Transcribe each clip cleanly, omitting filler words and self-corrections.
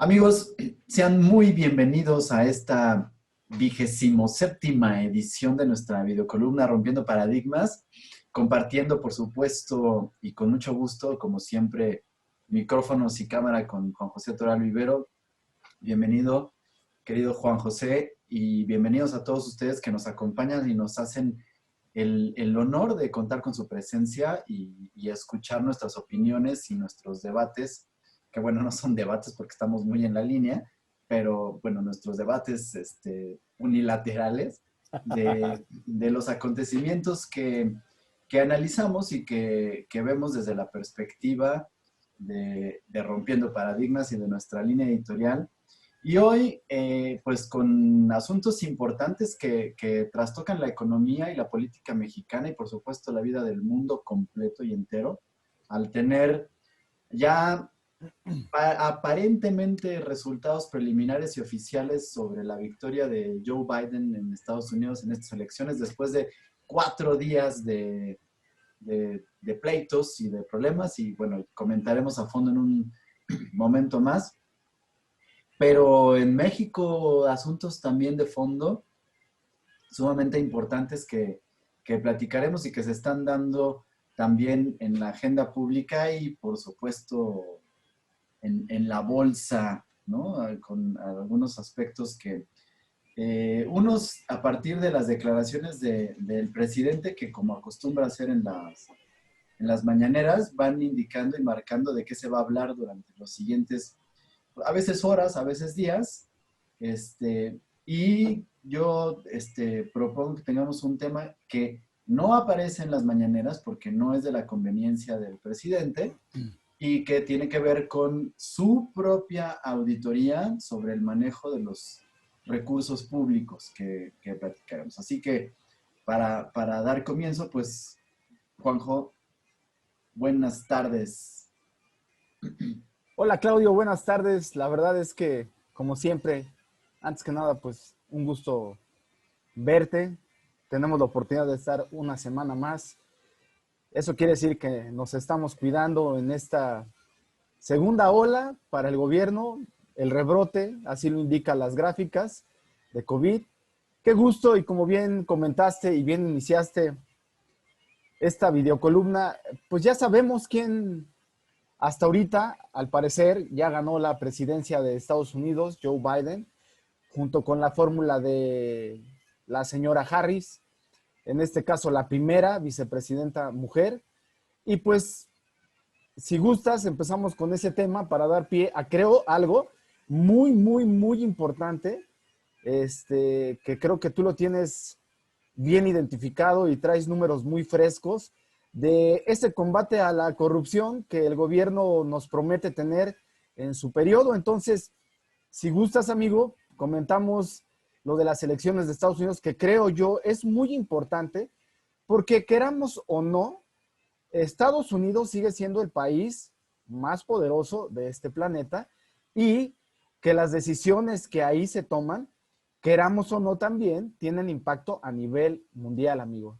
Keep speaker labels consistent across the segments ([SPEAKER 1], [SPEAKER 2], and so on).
[SPEAKER 1] Amigos, sean muy bienvenidos a esta 27ª edición de nuestra videocolumna Rompiendo Paradigmas, compartiendo, por supuesto, y con mucho gusto, como siempre, micrófonos y cámara con Juan José Toral Vivero. Bienvenido, querido Juan José, y bienvenidos a todos ustedes que nos acompañan y nos hacen el honor de contar con su presencia y escuchar nuestras opiniones y nuestros debates, que bueno, no son debates porque estamos muy en la línea, pero bueno, nuestros debates unilaterales de los acontecimientos que analizamos y que vemos desde la perspectiva de Rompiendo Paradigmas y de nuestra línea editorial. Y hoy, pues con asuntos importantes que trastocan la economía y la política mexicana y por supuesto la vida del mundo completo y entero, al tener ya aparentemente resultados preliminares y oficiales sobre la victoria de Joe Biden en Estados Unidos en estas elecciones, después de 4 días de pleitos y de problemas, y bueno, comentaremos a fondo en un momento más. Pero en México, asuntos también de fondo sumamente importantes que platicaremos y que se están dando también en la agenda pública y, por supuesto, en la bolsa, ¿no? Con algunos aspectos que, unos a partir de las declaraciones del presidente, que como acostumbra hacer en las mañaneras, van indicando y marcando de qué se va a hablar durante los siguientes a veces horas, a veces días, y yo propongo que tengamos un tema que no aparece en las mañaneras porque no es de la conveniencia del presidente y que tiene que ver con su propia auditoría sobre el manejo de los recursos públicos que platicaremos. Así que para dar comienzo, pues, Juanjo, buenas tardes.
[SPEAKER 2] Hola Claudio, buenas tardes. La verdad es que, como siempre, antes que nada, pues un gusto verte. Tenemos la oportunidad de estar una semana más. Eso quiere decir que nos estamos cuidando en esta segunda ola para el gobierno, el rebrote, así lo indican las gráficas de COVID. Qué gusto, y como bien comentaste y bien iniciaste esta videocolumna, pues ya sabemos quién. Hasta ahorita, al parecer, ya ganó la presidencia de Estados Unidos, Joe Biden, junto con la fórmula de la señora Harris, en este caso la primera vicepresidenta mujer. Y pues, si gustas, empezamos con ese tema para dar pie a, creo, algo muy importante, que creo que tú lo tienes bien identificado y traes números muy frescos de ese combate a la corrupción que el gobierno nos promete tener en su periodo. Entonces, si gustas, amigo, comentamos lo de las elecciones de Estados Unidos, que creo yo es muy importante, porque queramos o no, Estados Unidos sigue siendo el país más poderoso de este planeta y que las decisiones que ahí se toman, queramos o no también, tienen impacto a nivel mundial, amigo.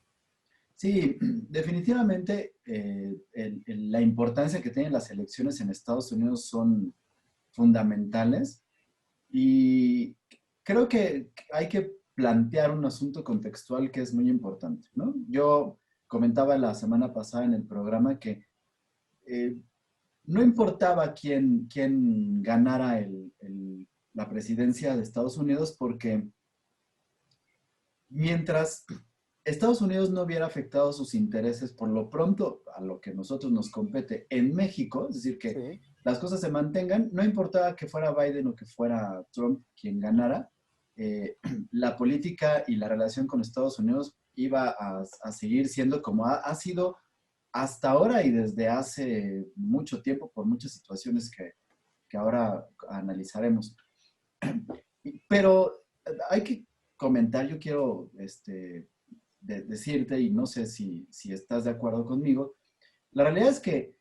[SPEAKER 1] Sí, definitivamente la importancia que tienen las elecciones en Estados Unidos son fundamentales y creo que hay que plantear un asunto contextual que es muy importante, ¿no? Yo comentaba la semana pasada en el programa que eh, no importaba quién ganara la presidencia de Estados Unidos porque mientras Estados Unidos no hubiera afectado sus intereses por lo pronto a lo que nosotros nos compete en México, es decir, que
[SPEAKER 2] Sí.
[SPEAKER 1] las cosas se mantengan, no importaba que fuera Biden o que fuera Trump quien ganara, la política y la relación con Estados Unidos iba a seguir siendo como ha sido hasta ahora y desde hace mucho tiempo por muchas situaciones que ahora analizaremos. Pero hay que comentar, yo quiero decirte, y no sé si estás de acuerdo conmigo, la realidad es que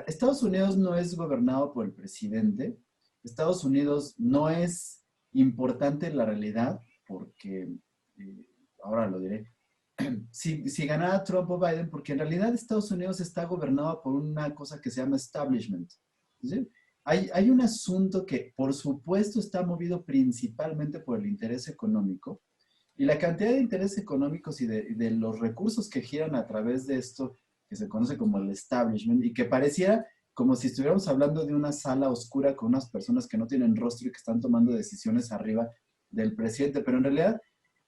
[SPEAKER 1] Estados Unidos no es gobernado por el presidente, Estados Unidos no es importante en la realidad, porque, eh, ahora lo diré, si ganara Trump o Biden, porque en realidad Estados Unidos está gobernado por una cosa que se llama establishment, ¿sí? hay un asunto que, por supuesto, está movido principalmente por el interés económico y la cantidad de intereses económicos y de los recursos que giran a través de esto que se conoce como el establishment y que pareciera como si estuviéramos hablando de una sala oscura con unas personas que no tienen rostro y que están tomando decisiones arriba del presidente, pero en realidad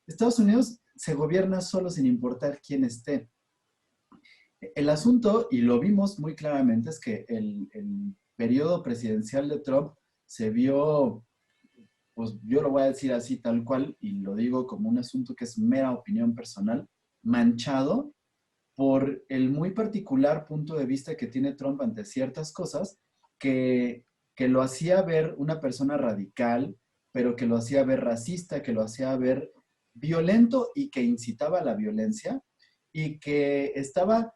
[SPEAKER 1] Estados Unidos se gobierna solo sin importar quién esté. El asunto, y lo vimos muy claramente, es que el periodo presidencial de Trump se vio, pues yo lo voy a decir así tal cual, y lo digo como un asunto que es mera opinión personal, manchado por el muy particular punto de vista que tiene Trump ante ciertas cosas que lo hacía ver una persona radical, pero que lo hacía ver racista, que lo hacía ver violento y que incitaba a la violencia y que estaba,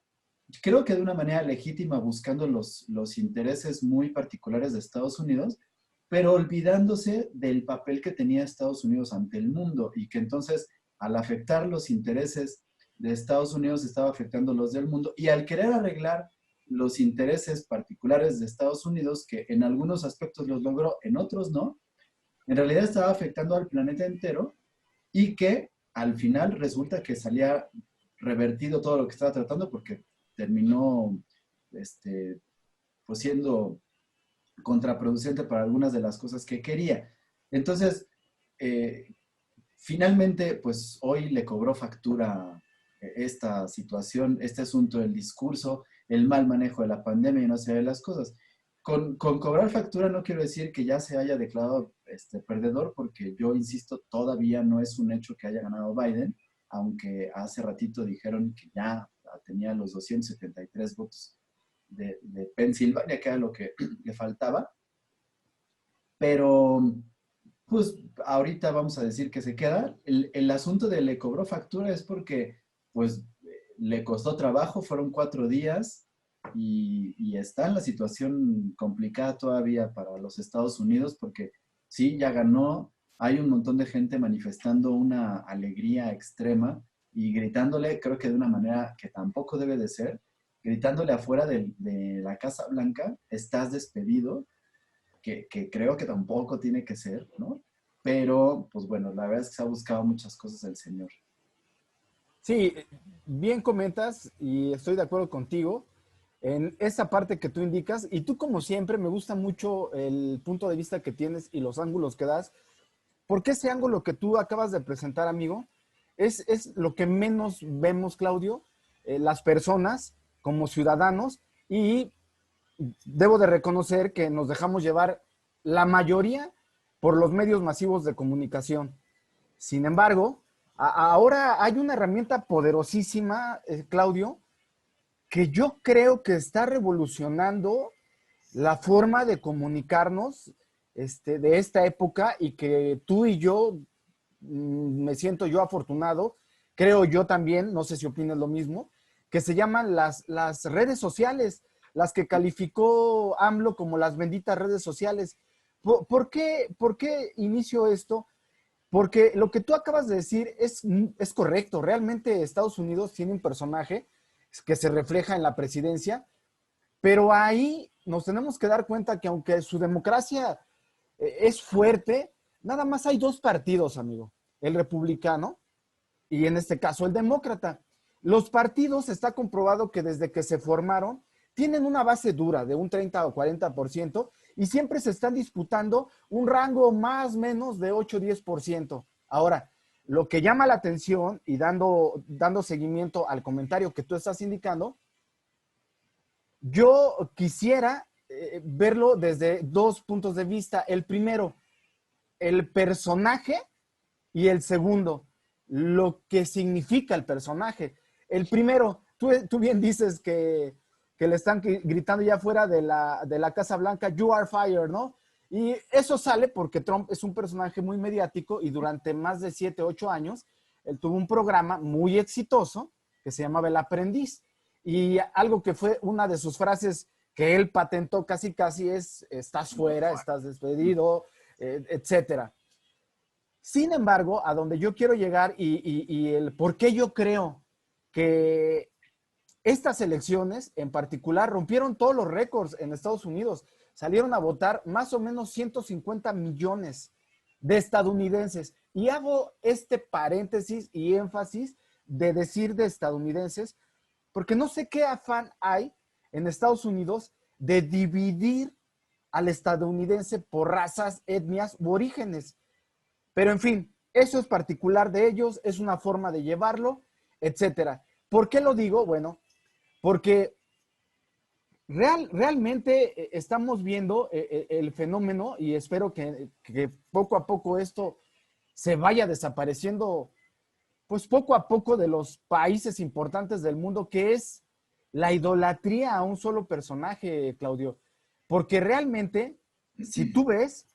[SPEAKER 1] creo que de una manera legítima, buscando los intereses muy particulares de Estados Unidos, pero olvidándose del papel que tenía Estados Unidos ante el mundo y que entonces al afectar los intereses de Estados Unidos estaba afectando los del mundo y al querer arreglar los intereses particulares de Estados Unidos, que en algunos aspectos los logró, en otros no, en realidad estaba afectando al planeta entero y que al final resulta que salía revertido todo lo que estaba tratando porque terminó pues siendo contraproducente para algunas de las cosas que quería. Entonces, eh, finalmente, pues hoy le cobró factura esta situación, este asunto del discurso, el mal manejo de la pandemia y no sé de las cosas. Con cobrar factura no quiero decir que ya se haya declarado perdedor, porque yo insisto, todavía no es un hecho que haya ganado Biden, aunque hace ratito dijeron que ya tenía los 273 votos de Pensilvania, que era lo que le faltaba, pero pues ahorita vamos a decir que se queda. El asunto de le cobró factura es porque pues le costó trabajo, fueron 4 días y está en la situación complicada todavía para los Estados Unidos porque sí, ya ganó, hay un montón de gente manifestando una alegría extrema y gritándole, creo que de una manera que tampoco debe de ser, gritándole afuera de la Casa Blanca, estás despedido, que creo que tampoco tiene que ser, ¿no? Pero, pues bueno, la verdad es que se ha buscado muchas cosas el señor.
[SPEAKER 2] Sí, bien comentas y estoy de acuerdo contigo en esa parte que tú indicas. Y tú, como siempre, me gusta mucho el punto de vista que tienes y los ángulos que das, porque ese ángulo que tú acabas de presentar, amigo, es lo que menos vemos, Claudio, las personas como ciudadanos, y debo de reconocer que nos dejamos llevar la mayoría por los medios masivos de comunicación. Sin embargo, ahora hay una herramienta poderosísima, Claudio, que yo creo que está revolucionando la forma de comunicarnos de esta época, y que tú y yo, me siento yo afortunado, creo yo también, no sé si opinas lo mismo, que se llaman las redes sociales, las que calificó AMLO como las benditas redes sociales. ¿Por qué inicio esto? Porque lo que tú acabas de decir es correcto. Realmente Estados Unidos tiene un personaje que se refleja en la presidencia, pero ahí nos tenemos que dar cuenta que aunque su democracia es fuerte, nada más hay dos partidos, amigo. El republicano y en este caso el demócrata. Los partidos está comprobado que desde que se formaron tienen una base dura de un 30 o 40% y siempre se están disputando un rango más o menos de 8 o 10%. Ahora, lo que llama la atención y dando seguimiento al comentario que tú estás indicando, yo quisiera verlo desde dos puntos de vista. El primero, el personaje, y el segundo, lo que significa el personaje. El primero, tú bien dices que le están gritando ya fuera de la Casa Blanca, "You are fired", ¿no? Y eso sale porque Trump es un personaje muy mediático y durante más de 7, 8 años, él tuvo un programa muy exitoso que se llamaba El Aprendiz. Y algo que fue una de sus frases que él patentó casi casi es: estás fuera, estás despedido, etcétera. Sin embargo, a donde yo quiero llegar y el por qué yo creo que estas elecciones en particular rompieron todos los récords en Estados Unidos. salieron a votar más o menos 150 millones de estadounidenses. Y hago este paréntesis y énfasis de decir de estadounidenses, porque no sé qué afán hay en Estados Unidos de dividir al estadounidense por razas, etnias u orígenes. Pero en fin, eso es particular de ellos, es una forma de llevarlo, etcétera. ¿Por qué lo digo? Bueno, porque realmente estamos viendo el fenómeno y espero que poco a poco esto se vaya desapareciendo, pues poco a poco de los países importantes del mundo, que es la idolatría a un solo personaje, Claudio. Porque realmente, si tú ves,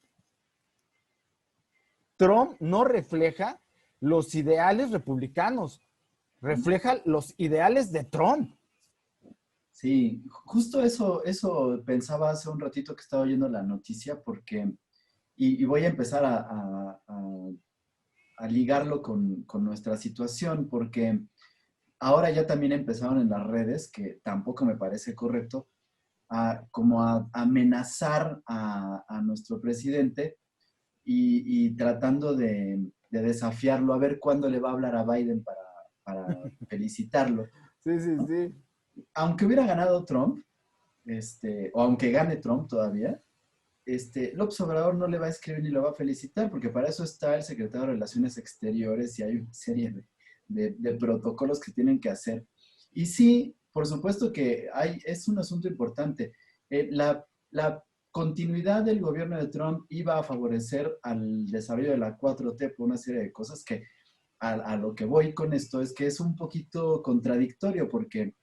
[SPEAKER 2] Trump no refleja los ideales republicanos, refleja los ideales de Trump.
[SPEAKER 1] Sí, justo eso pensaba hace un ratito que estaba oyendo la noticia, porque, y voy a empezar a ligarlo con nuestra situación, porque ahora ya también empezaron en las redes, que tampoco me parece correcto, como a amenazar a nuestro presidente y tratando de desafiarlo a ver cuándo le va a hablar a Biden para felicitarlo.
[SPEAKER 2] Sí, sí, sí.
[SPEAKER 1] Aunque hubiera ganado Trump, o aunque gane Trump todavía, López Obrador no le va a escribir ni lo va a felicitar, porque para eso está el secretario de Relaciones Exteriores y hay una serie de protocolos que tienen que hacer. Y sí, por supuesto que es un asunto importante. La continuidad del gobierno de Trump iba a favorecer al desarrollo de la 4T por una serie de cosas que a lo que voy con esto es que es un poquito contradictorio, porque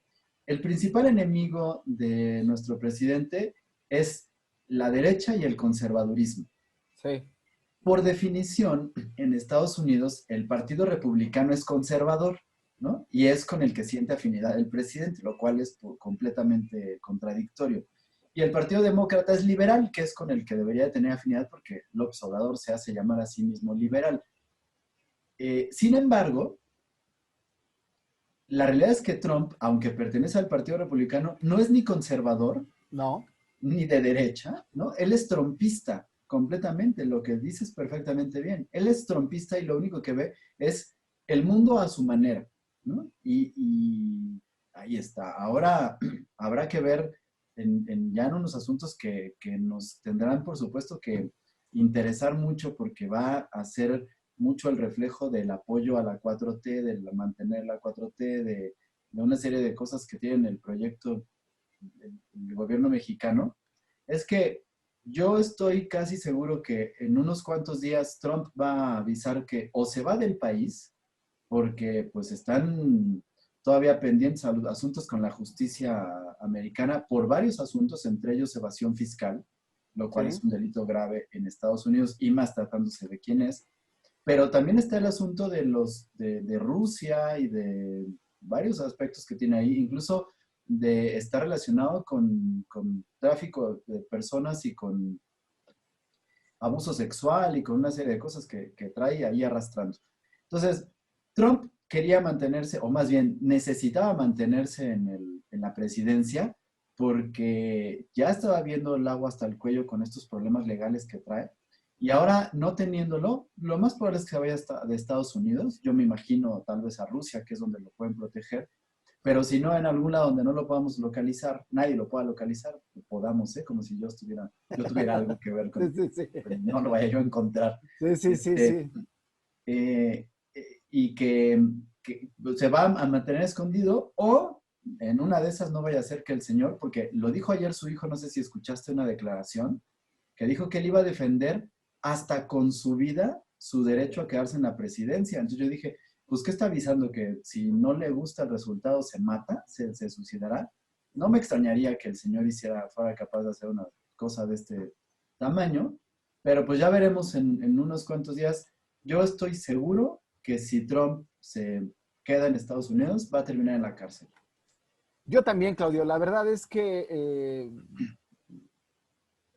[SPEAKER 1] el principal enemigo de nuestro presidente es la derecha y el conservadurismo.
[SPEAKER 2] Sí.
[SPEAKER 1] Por definición, en Estados Unidos, el Partido Republicano es conservador, ¿no? Y es con el que siente afinidad el presidente, lo cual es completamente contradictorio. Y el Partido Demócrata es liberal, que es con el que debería de tener afinidad porque López Obrador se hace llamar a sí mismo liberal. Sin embargo, la realidad es que Trump, aunque pertenece al Partido Republicano, no es ni conservador
[SPEAKER 2] No.
[SPEAKER 1] ni de derecha, ¿no? Él es trompista completamente, lo que dices perfectamente bien. Él es trompista y lo único que ve es el mundo a su manera, ¿no? Y ahí está. Ahora habrá que ver ya en unos asuntos que nos tendrán, por supuesto, que interesar mucho porque va a ser mucho el reflejo del apoyo a la 4T, de mantener la 4T, de una serie de cosas que tienen el proyecto del gobierno mexicano. Es que yo estoy casi seguro que en unos cuantos días Trump va a avisar que o se va del país, porque pues están todavía pendientes asuntos con la justicia americana por varios asuntos, entre ellos evasión fiscal, lo cual
[SPEAKER 2] Sí.
[SPEAKER 1] es un delito grave en Estados Unidos y más tratándose de quién es. Pero también está el asunto de Rusia y de varios aspectos que tiene ahí, incluso de estar relacionado con tráfico de personas y con abuso sexual y con una serie de cosas que trae ahí arrastrando. Entonces, Trump quería mantenerse, o más bien necesitaba mantenerse en la presidencia porque ya estaba viendo el agua hasta el cuello con estos problemas legales que trae. Y ahora, no teniéndolo, lo más probable es que se vaya de Estados Unidos. Yo me imagino tal vez a Rusia, que es donde lo pueden proteger. Pero si no, en algún lado donde no lo podamos localizar, nadie lo pueda localizar, podamos, ¿eh? Como si yo tuviera algo que ver
[SPEAKER 2] Sí,
[SPEAKER 1] con,
[SPEAKER 2] sí, sí.
[SPEAKER 1] pues, no lo vaya yo a encontrar.
[SPEAKER 2] Sí, sí, sí,
[SPEAKER 1] Este,
[SPEAKER 2] sí.
[SPEAKER 1] y que se va a mantener escondido o en una de esas no vaya a ser que el señor, porque lo dijo ayer su hijo, no sé si escuchaste una declaración, que dijo que él iba a defender hasta con su vida su derecho a quedarse en la presidencia. Entonces yo dije, pues, ¿qué está avisando? Que si no le gusta el resultado se mata, se suicidará. No me extrañaría que el señor fuera capaz de hacer una cosa de este tamaño, pero pues ya veremos en unos cuantos días. Yo estoy seguro que si Trump se queda en Estados Unidos, va a terminar en la cárcel.
[SPEAKER 2] Yo también, Claudio. La verdad es que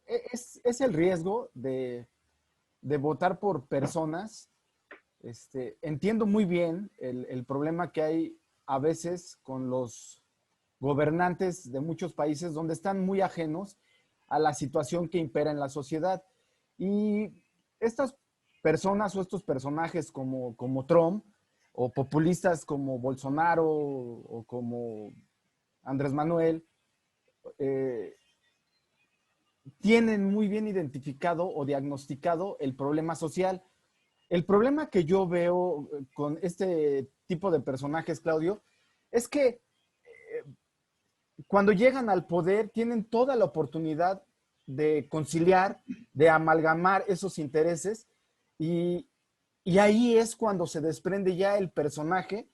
[SPEAKER 2] es el riesgo de votar por personas. Entiendo muy bien el problema que hay a veces con los gobernantes de muchos países donde están muy ajenos a la situación que impera en la sociedad. Y estas personas o estos personajes como Trump, o populistas como Bolsonaro o como Andrés Manuel, eh, tienen muy bien identificado o diagnosticado el problema social. El problema que yo veo con este tipo de personajes, Claudio, es que cuando llegan al poder tienen toda la oportunidad de conciliar, de amalgamar esos intereses y, y ahí es cuando se desprende ya el personaje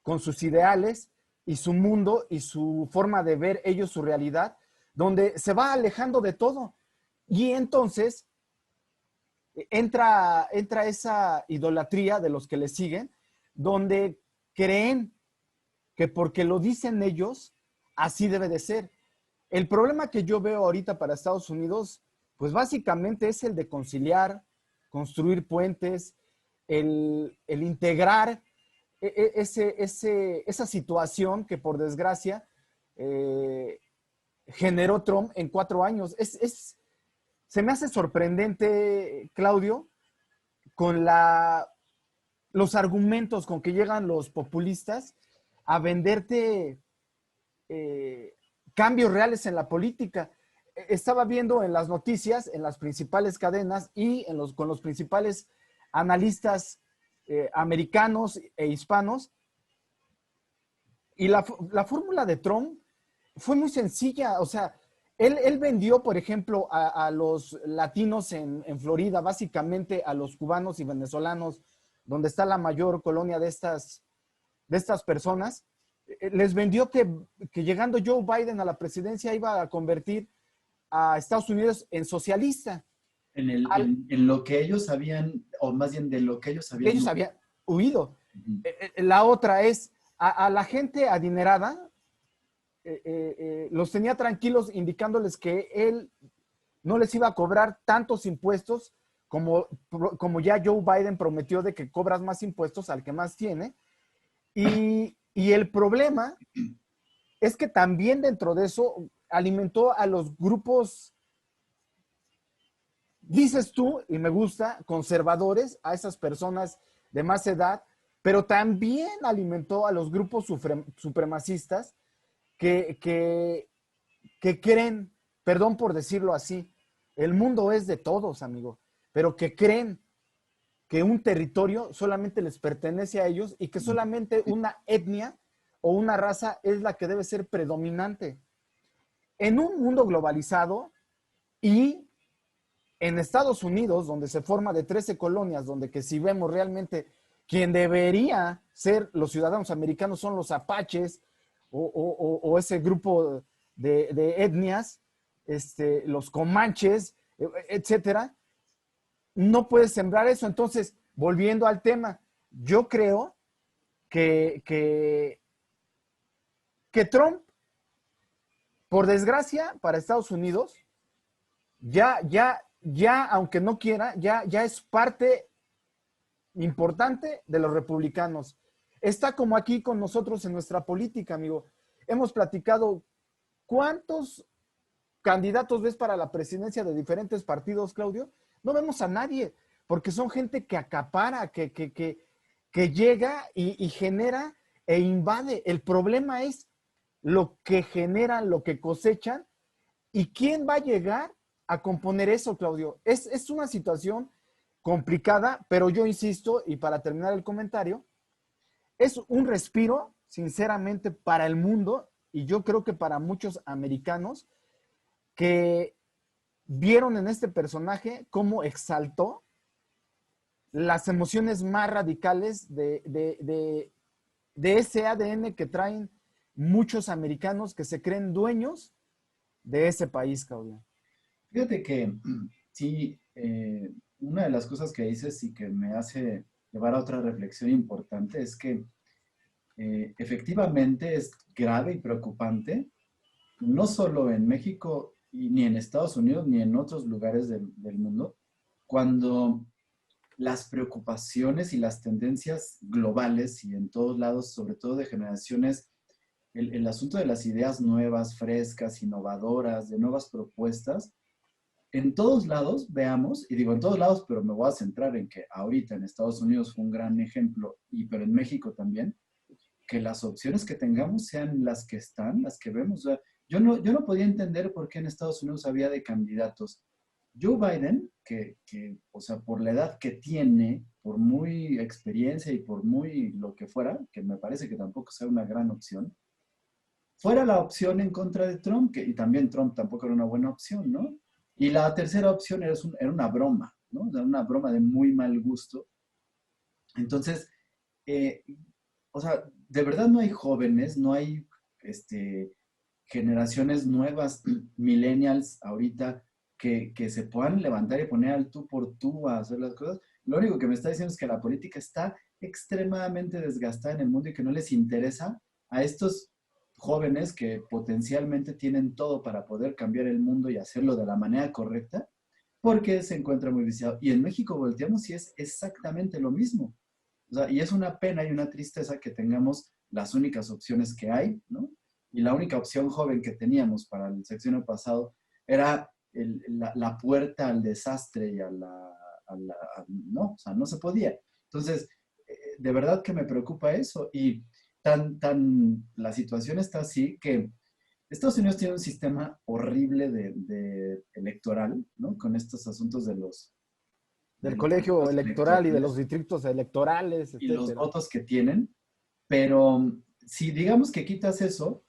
[SPEAKER 2] con sus ideales y su mundo y su forma de ver ellos su realidad, donde se va alejando de todo. Y entonces entra esa idolatría de los que le siguen, donde creen que porque lo dicen ellos, así debe de ser. El problema que yo veo ahorita para Estados Unidos, pues básicamente es el de conciliar, construir puentes, el integrar esa situación que por desgracia eh, generó Trump en 4 años. Se me hace sorprendente, Claudio, con los argumentos con que llegan los populistas a venderte eh, cambios reales en la política. Estaba viendo en las noticias, en las principales cadenas y con los principales analistas americanos e hispanos, y la fórmula de Trump fue muy sencilla. O sea, él vendió, por ejemplo, a los latinos en Florida, básicamente a los cubanos y venezolanos, donde está la mayor colonia de estas personas, les vendió que llegando Joe Biden a la presidencia iba a convertir a Estados Unidos en socialista,
[SPEAKER 1] En lo que ellos habían, o más bien de lo que ellos
[SPEAKER 2] que
[SPEAKER 1] habían.
[SPEAKER 2] ellos habían huido.
[SPEAKER 1] Ujú.
[SPEAKER 2] La otra es a la gente adinerada, los tenía tranquilos indicándoles que él no les iba a cobrar tantos impuestos como ya Joe Biden prometió de que cobras más impuestos al que más tiene. Y el problema es que también dentro de eso alimentó a los grupos, dices tú, y me gusta, conservadores, a esas personas de más edad, pero también alimentó a los grupos supremacistas que, que, que creen, perdón por decirlo así, el mundo es de todos, amigo, pero que creen que un territorio solamente les pertenece a ellos y que solamente una etnia o una raza es la que debe ser predominante. En un mundo globalizado y en Estados Unidos, donde se forma de 13 colonias, donde que si vemos realmente quien debería ser los ciudadanos americanos son los apaches o ese grupo de etnias, los comanches, etcétera, no puedes sembrar eso. Entonces, volviendo al tema, yo creo que, que, que Trump, por desgracia para Estados Unidos, ya, aunque no quiera, ya es parte importante de los republicanos. Está como aquí con nosotros en nuestra política, amigo. Hemos platicado cuántos candidatos ves para la presidencia de diferentes partidos, Claudio. No vemos a nadie, porque son gente que acapara, que llega y genera e invade. El problema es lo que generan, lo que cosechan, y quién va a llegar a componer eso, Claudio. Es una situación complicada, pero yo insisto, y para terminar el comentario, es un respiro, sinceramente, para el mundo, y yo creo que para muchos americanos que vieron en este personaje cómo exaltó las emociones más radicales de ese ADN que traen muchos americanos que se creen dueños de ese país, Claudio.
[SPEAKER 1] Fíjate que sí, una de las cosas que dices y que me hace llevar a otra reflexión importante es que efectivamente es grave y preocupante, no solo en México ni en Estados Unidos ni en otros lugares del mundo, cuando las preocupaciones y las tendencias globales y en todos lados, sobre todo de generaciones, el asunto de las ideas nuevas, frescas, innovadoras, de nuevas propuestas, en todos lados veamos, y digo en todos lados, pero me voy a centrar en que ahorita en Estados Unidos fue un gran ejemplo, pero en México también, que las opciones que tengamos sean las que están, las que vemos. O sea, yo no podía entender por qué en Estados Unidos había de candidatos. Joe Biden, o sea, por la edad que tiene, por muy experiencia y por muy lo que fuera, que me parece que tampoco sea una gran opción, fuera la opción en contra de Trump, y también Trump tampoco era una buena opción, ¿no? Y la tercera opción era una broma, ¿no? Era una broma de muy mal gusto. Entonces, eh, o sea, de verdad no hay jóvenes, no hay generaciones nuevas, millennials ahorita, que se puedan levantar y poner al tú por tú a hacer las cosas. Lo único que me está diciendo es que la política está extremadamente desgastada en el mundo y que no les interesa a estos jóvenes que potencialmente tienen todo para poder cambiar el mundo y hacerlo de la manera correcta, porque se encuentra muy viciado. Y en México volteamos y es exactamente lo mismo. O sea, y es una pena y una tristeza que tengamos las únicas opciones que hay, ¿no? Y la única opción joven que teníamos para el sexenio pasado era la puerta al desastre y no, o sea, no se podía. Entonces, de verdad que me preocupa eso. Y la situación está así que Estados Unidos tiene un sistema horrible de electoral, ¿no? Con estos asuntos de
[SPEAKER 2] Del
[SPEAKER 1] los
[SPEAKER 2] colegio
[SPEAKER 1] votos
[SPEAKER 2] electoral y de los
[SPEAKER 1] electorales
[SPEAKER 2] distritos electorales,
[SPEAKER 1] y los
[SPEAKER 2] etcétera.
[SPEAKER 1] votos que tienen, pero si digamos que quitas eso,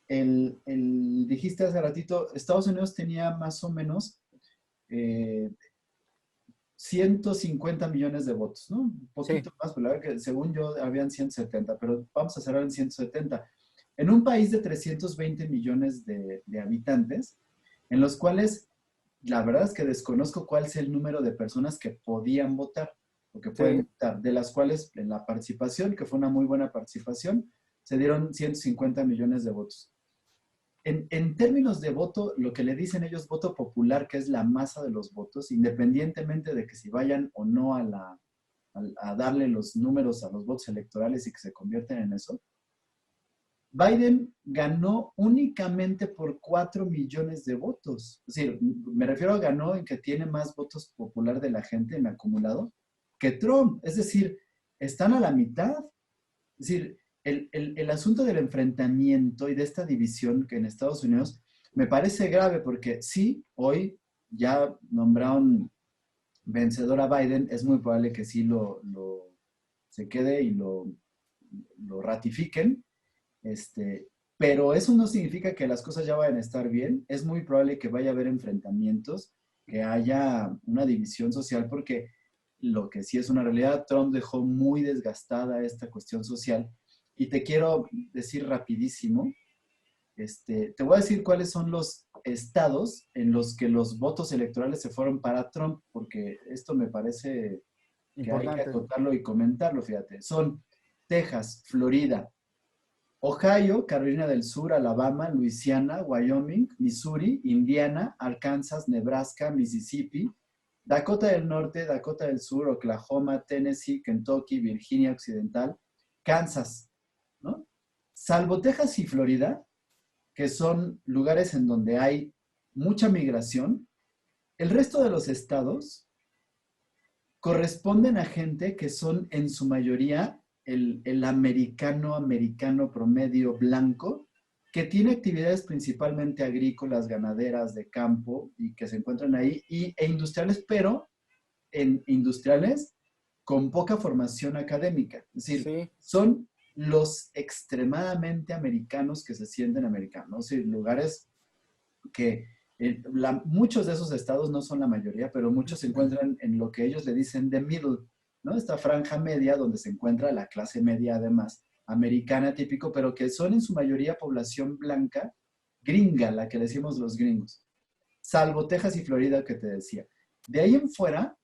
[SPEAKER 1] dijiste hace ratito, Estados Unidos tenía más o menos eh, 150 millones de votos, ¿no? Un
[SPEAKER 2] Sí,
[SPEAKER 1] poquito más, pero la verdad que según yo habían 170, pero vamos a cerrar en 170. En un país de 320 millones de habitantes, en los cuales la verdad es que desconozco cuál es el número de personas que podían votar o que pueden
[SPEAKER 2] sí,
[SPEAKER 1] votar, de las cuales en la participación, que fue una muy buena participación, se dieron 150 millones de votos. En términos de voto, lo que le dicen ellos voto popular, que es la masa de los votos, independientemente de que si vayan o no a darle los números a los votos electorales y que se convierten en eso, Biden ganó únicamente por 4 millones de votos. Es decir, me refiero a ganó en que tiene más votos popular de la gente en acumulado que Trump. Es decir, están a la mitad. Es decir, el asunto del enfrentamiento y de esta división que en Estados Unidos me parece grave porque sí, hoy ya nombraron vencedor a Biden, es muy probable que sí se quede y lo ratifiquen, pero eso no significa que las cosas ya vayan a estar bien. Es muy probable que vaya a haber enfrentamientos, que haya una división social, porque lo que sí es una realidad, Trump dejó muy desgastada esta cuestión social. Y te quiero decir rapidísimo, te voy a decir cuáles son los estados en los que los votos electorales se fueron para Trump, porque esto me parece que hay que
[SPEAKER 2] importante.
[SPEAKER 1] acotarlo y comentarlo, fíjate. Son Texas, Florida, Ohio, Carolina del Sur, Alabama, Luisiana, Wyoming, Missouri, Indiana, Arkansas, Nebraska, Mississippi, Dakota del Norte, Dakota del Sur, Oklahoma, Tennessee, Kentucky, Virginia Occidental, Kansas, ¿no? Salvo Texas y Florida, que son lugares en donde hay mucha migración, el resto de los estados corresponden a gente que son en su mayoría el americano promedio blanco, que tiene actividades principalmente agrícolas, ganaderas, de campo, y que se encuentran ahí, e industriales, pero en industriales con poca formación académica. Es decir,
[SPEAKER 2] Sí,
[SPEAKER 1] son los extremadamente americanos que se sienten americanos, y lugares que muchos de esos estados, no son la mayoría, pero muchos se encuentran en lo que ellos le dicen the middle, ¿no? Esta franja media donde se encuentra la clase media, además, americana típico, pero que son en su mayoría población blanca, gringa, la que decimos los gringos, salvo Texas y Florida que te decía. De ahí en fuera,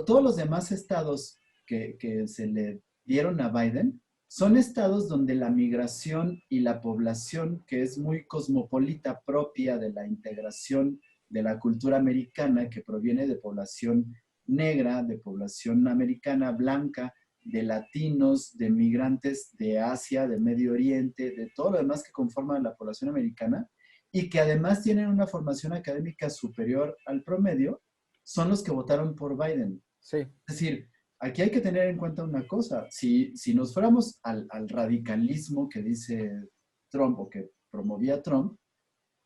[SPEAKER 1] todos los demás estados que se le dieron a Biden son estados donde la migración y la población, que es muy cosmopolita, propia de la integración de la cultura americana, que proviene de población negra, de población americana blanca, de latinos, de migrantes de Asia, de Medio Oriente, de todo lo demás que conforman la población americana, y que además tienen una formación académica superior al promedio, son los que votaron por Biden.
[SPEAKER 2] Sí.
[SPEAKER 1] Es decir, aquí hay que tener en cuenta una cosa. Si nos fuéramos al radicalismo que dice Trump o que promovía Trump,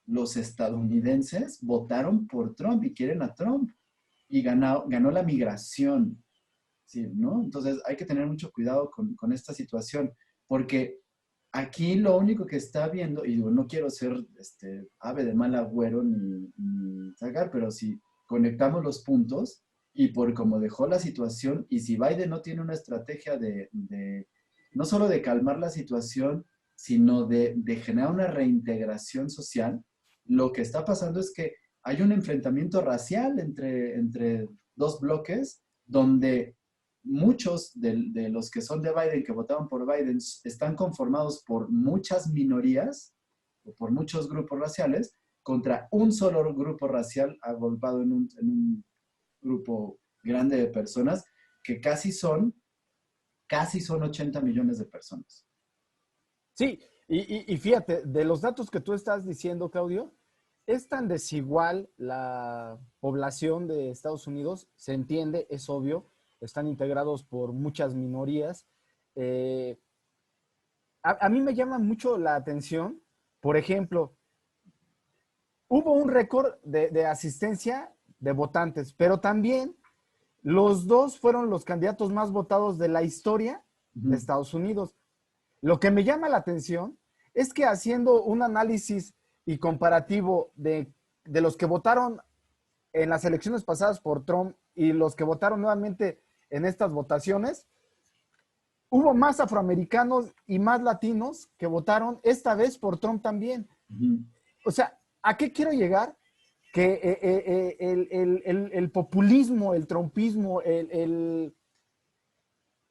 [SPEAKER 1] los estadounidenses votaron por Trump y quieren a Trump. Y ganó la migración, ¿sí? ¿No? Entonces hay que tener mucho cuidado con esta situación, porque aquí lo único que está viendo, y digo, no quiero ser ave de mal agüero ni sacar, pero si conectamos los puntos y por cómo dejó la situación, y si Biden no tiene una estrategia no solo de calmar la situación, sino de generar una reintegración social, lo que está pasando es que hay un enfrentamiento racial entre dos bloques donde muchos de los que son de Biden, que votaron por Biden, están conformados por muchas minorías o por muchos grupos raciales contra un solo grupo racial agolpado en un grupo grande de personas que casi son 80 millones de personas.
[SPEAKER 2] Sí, y fíjate, de los datos que tú estás diciendo, Claudio, es tan desigual la población de Estados Unidos, se entiende, es obvio, están integrados por muchas minorías. Eh, a mí me llama mucho la atención, por ejemplo, hubo un récord de asistencia de votantes, pero también los dos fueron los candidatos más votados de la historia de Estados Unidos. Lo que me llama la atención es que haciendo un análisis y comparativo de los que votaron en las elecciones pasadas por Trump y los que votaron nuevamente en estas votaciones, hubo más afroamericanos y más latinos que votaron esta vez por Trump también. O sea, ¿a qué quiero llegar? Que el populismo, el trumpismo,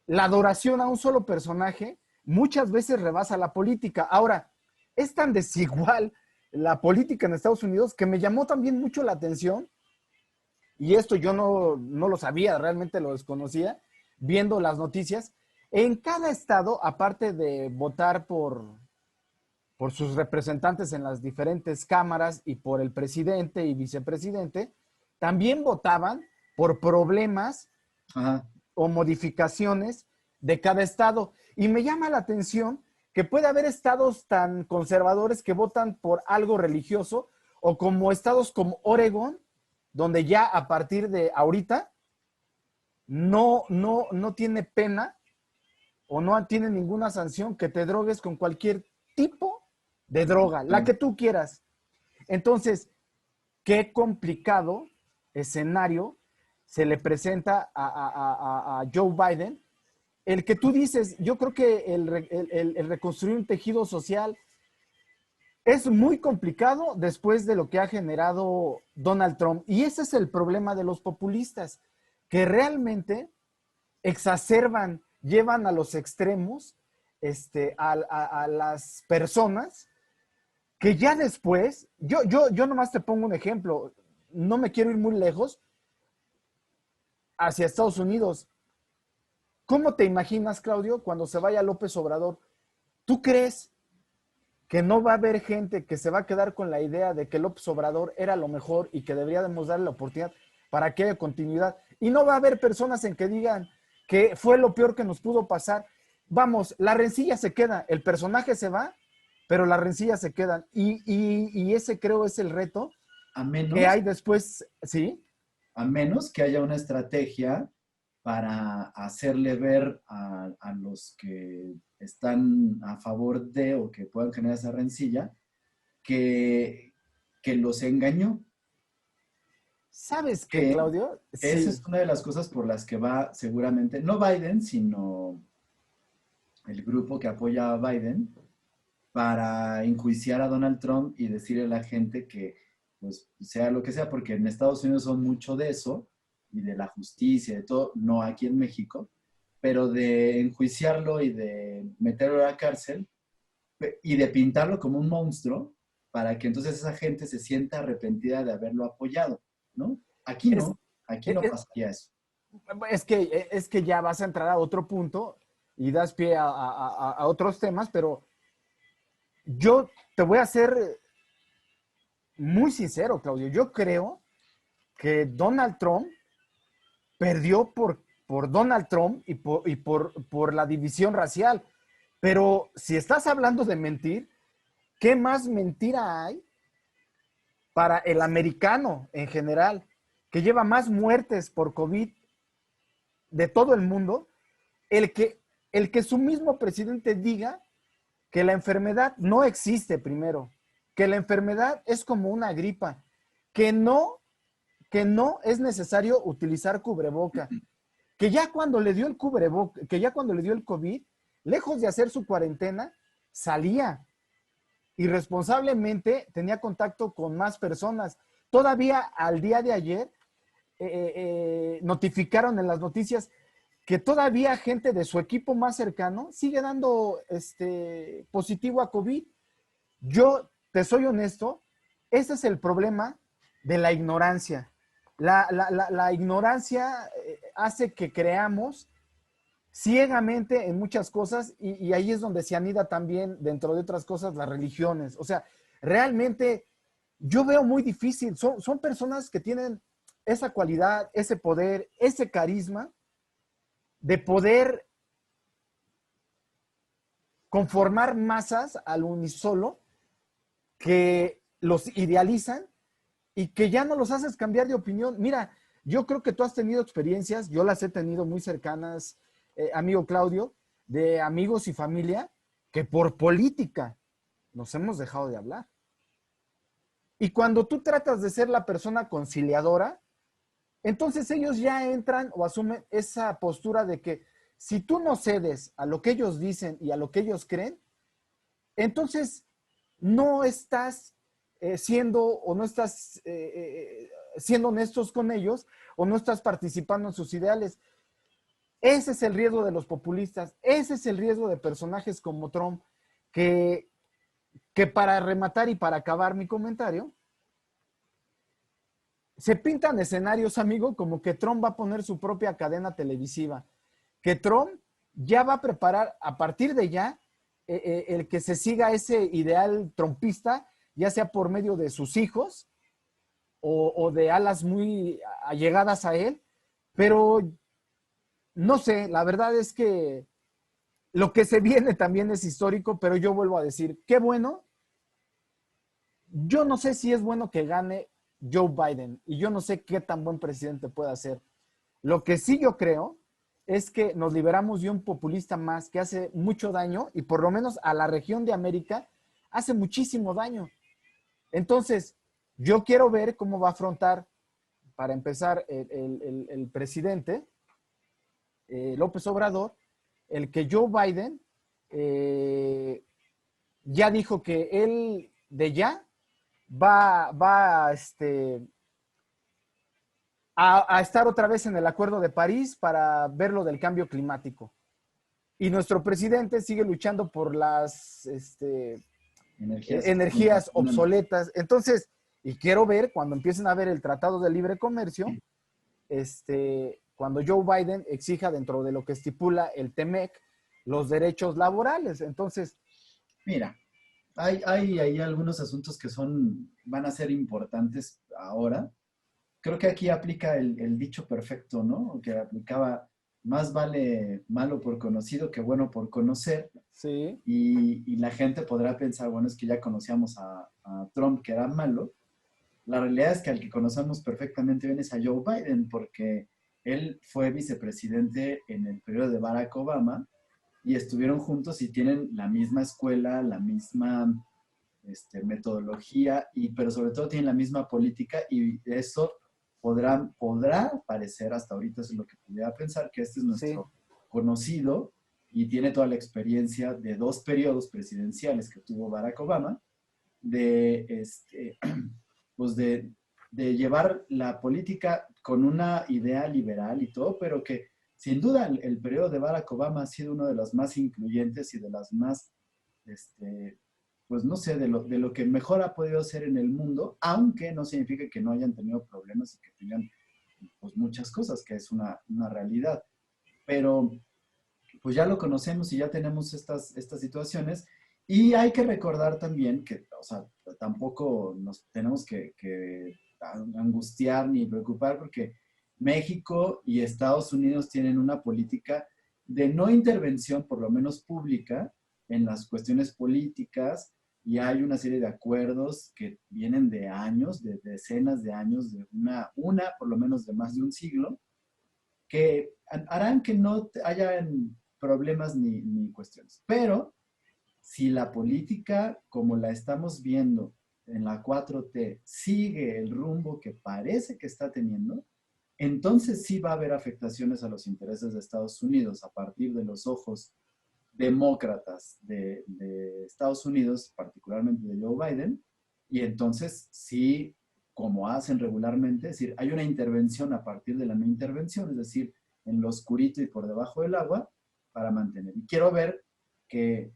[SPEAKER 2] la adoración a un solo personaje muchas veces rebasa la política. Ahora, es tan desigual la política en Estados Unidos que me llamó también mucho la atención, y esto yo no lo sabía, realmente lo desconocía, viendo las noticias. En cada estado, aparte de votar por sus representantes en las diferentes cámaras y por el presidente y vicepresidente, también votaban por problemas o modificaciones de cada estado. Y me llama la atención que puede haber estados tan conservadores que votan por algo religioso, o como estados como Oregón, donde ya a partir de ahorita no tiene pena o no tiene ninguna sanción que te drogues con cualquier tipo de droga, la que tú quieras. Entonces, qué complicado escenario se le presenta a Joe Biden. El que tú dices, yo creo que el reconstruir un tejido social es muy complicado después de lo que ha generado Donald Trump. Y ese es el problema de los populistas, que realmente exacerban, llevan a los extremos a las personas que ya después, yo nomás te pongo un ejemplo, no me quiero ir muy lejos, hacia Estados Unidos. ¿Cómo te imaginas, Claudio, cuando se vaya López Obrador? ¿Tú crees que no va a haber gente que se va a quedar con la idea de que López Obrador era lo mejor y que deberíamos darle la oportunidad para que haya continuidad? Y no va a haber personas en que digan que fue lo peor que nos pudo pasar. Vamos, la rencilla se queda, el personaje se va, pero las rencillas se quedan. Y ese creo es el reto que hay después, ¿sí?
[SPEAKER 1] A menos que haya una estrategia para hacerle ver a los que están a favor de o que puedan generar esa rencilla que los engañó.
[SPEAKER 2] ¿Sabes qué, Claudio?
[SPEAKER 1] Esa sí es una de las cosas por las que va seguramente, no Biden, sino el grupo que apoya a Biden, para enjuiciar a Donald Trump y decirle a la gente que, pues, sea lo que sea, porque en Estados Unidos son mucho de eso, y de la justicia, de todo, no aquí en México, pero de enjuiciarlo y de meterlo a la cárcel y de pintarlo como un monstruo para que entonces esa gente se sienta arrepentida de haberlo apoyado, ¿no? Aquí no, aquí no pasaría eso.
[SPEAKER 2] Es que ya vas a entrar a otro punto y das pie a otros temas, pero yo te voy a ser muy sincero, Claudio. Yo creo que Donald Trump perdió por Donald Trump y por la división racial. Pero si estás hablando de mentir, ¿qué más mentira hay para el americano en general, que lleva más muertes por COVID de todo el mundo? El que, el que su mismo presidente diga que la enfermedad no existe primero, que la enfermedad es como una gripa, que no, que no es necesario utilizar cubreboca, que ya cuando le dio el cubreboca, que ya cuando le dio el COVID, lejos de hacer su cuarentena, salía irresponsablemente, tenía contacto con más personas. Todavía al día de ayer notificaron en las noticias que todavía gente de su equipo más cercano sigue dando positivo a COVID. Yo te soy honesto, ese es el problema de la ignorancia. La ignorancia hace que creamos ciegamente en muchas cosas y ahí es donde se anida también, dentro de otras cosas, las religiones. O sea, realmente yo veo muy difícil. Son personas que tienen esa cualidad, ese poder, ese carisma de poder conformar masas al unisolo que los idealizan y que ya no los haces cambiar de opinión. Mira, yo creo que tú has tenido experiencias, yo las he tenido muy cercanas, amigo Claudio, de amigos y familia que por política nos hemos dejado de hablar. Y cuando tú tratas de ser la persona conciliadora, entonces ellos ya entran o asumen esa postura de que si tú no cedes a lo que ellos dicen y a lo que ellos creen, entonces no estás siendo o no estás siendo honestos con ellos o no estás participando en sus ideales. Ese es el riesgo de los populistas, ese es el riesgo de personajes como Trump, que, que para rematar y para acabar mi comentario, se pintan escenarios, amigo, como que Trump va a poner su propia cadena televisiva, que Trump ya va a preparar a partir de ya el que se siga ese ideal trumpista, ya sea por medio de sus hijos o de alas muy allegadas a él, pero no sé, la verdad es que lo que se viene también es histórico, pero yo vuelvo a decir, qué bueno. Yo no sé si es bueno que gane Joe Biden y yo no sé qué tan buen presidente pueda ser. Lo que sí yo creo es que nos liberamos de un populista más que hace mucho daño y por lo menos a la región de América hace muchísimo daño. Entonces, yo quiero ver cómo va a afrontar, para empezar, el presidente López Obrador, el que Joe Biden ya dijo que él de ya va a estar otra vez en el Acuerdo de París para ver lo del cambio climático. Y nuestro presidente sigue luchando por las energías obsoletas. Entonces, y quiero ver cuando empiecen a ver el Tratado de Libre Comercio, cuando Joe Biden exija dentro de lo que estipula el TEMEC los derechos laborales. Entonces,
[SPEAKER 1] Mira, hay algunos asuntos que van a ser importantes ahora. Creo que aquí aplica el dicho perfecto, ¿no? Que aplicaba, más vale malo por conocido que bueno por conocer.
[SPEAKER 2] sí,
[SPEAKER 1] Y la gente podrá pensar, bueno, es que ya conocíamos a Trump, que era malo. La realidad es que al que conocemos perfectamente bien es a Joe Biden, porque él fue vicepresidente en el periodo de Barack Obama y estuvieron juntos y tienen la misma escuela, la misma metodología, pero sobre todo tienen la misma política y eso podrá parecer, hasta ahorita eso es lo que pudiera pensar, que este es
[SPEAKER 2] sí,
[SPEAKER 1] nuestro conocido y tiene toda la experiencia de dos periodos presidenciales que tuvo Barack Obama, de, pues de llevar la política con una idea liberal y todo, pero que sin duda el periodo de Barack Obama ha sido uno de los más incluyentes y de las más, pues no sé, de lo que mejor ha podido ser en el mundo, aunque no significa que no hayan tenido problemas y que tengan pues muchas cosas, que es una realidad. Pero pues ya lo conocemos y ya tenemos estas situaciones Y hay que recordar también que, o sea, tampoco nos tenemos que angustiar ni preocupar porque México y Estados Unidos tienen una política de no intervención, por lo menos pública, en las cuestiones políticas y hay una serie de acuerdos que vienen de años, de decenas de años, de una por lo menos de más de un siglo, que harán que no hayan problemas ni cuestiones. Pero si la política, como la estamos viendo en la 4T, sigue el rumbo que parece que está teniendo, entonces sí va a haber afectaciones a los intereses de Estados Unidos a partir de los ojos demócratas de Estados Unidos, particularmente de Joe Biden, y entonces sí, como hacen regularmente, es decir, hay una intervención a partir de la no intervención, es decir, en lo oscurito y por debajo del agua, para mantener. Y quiero ver que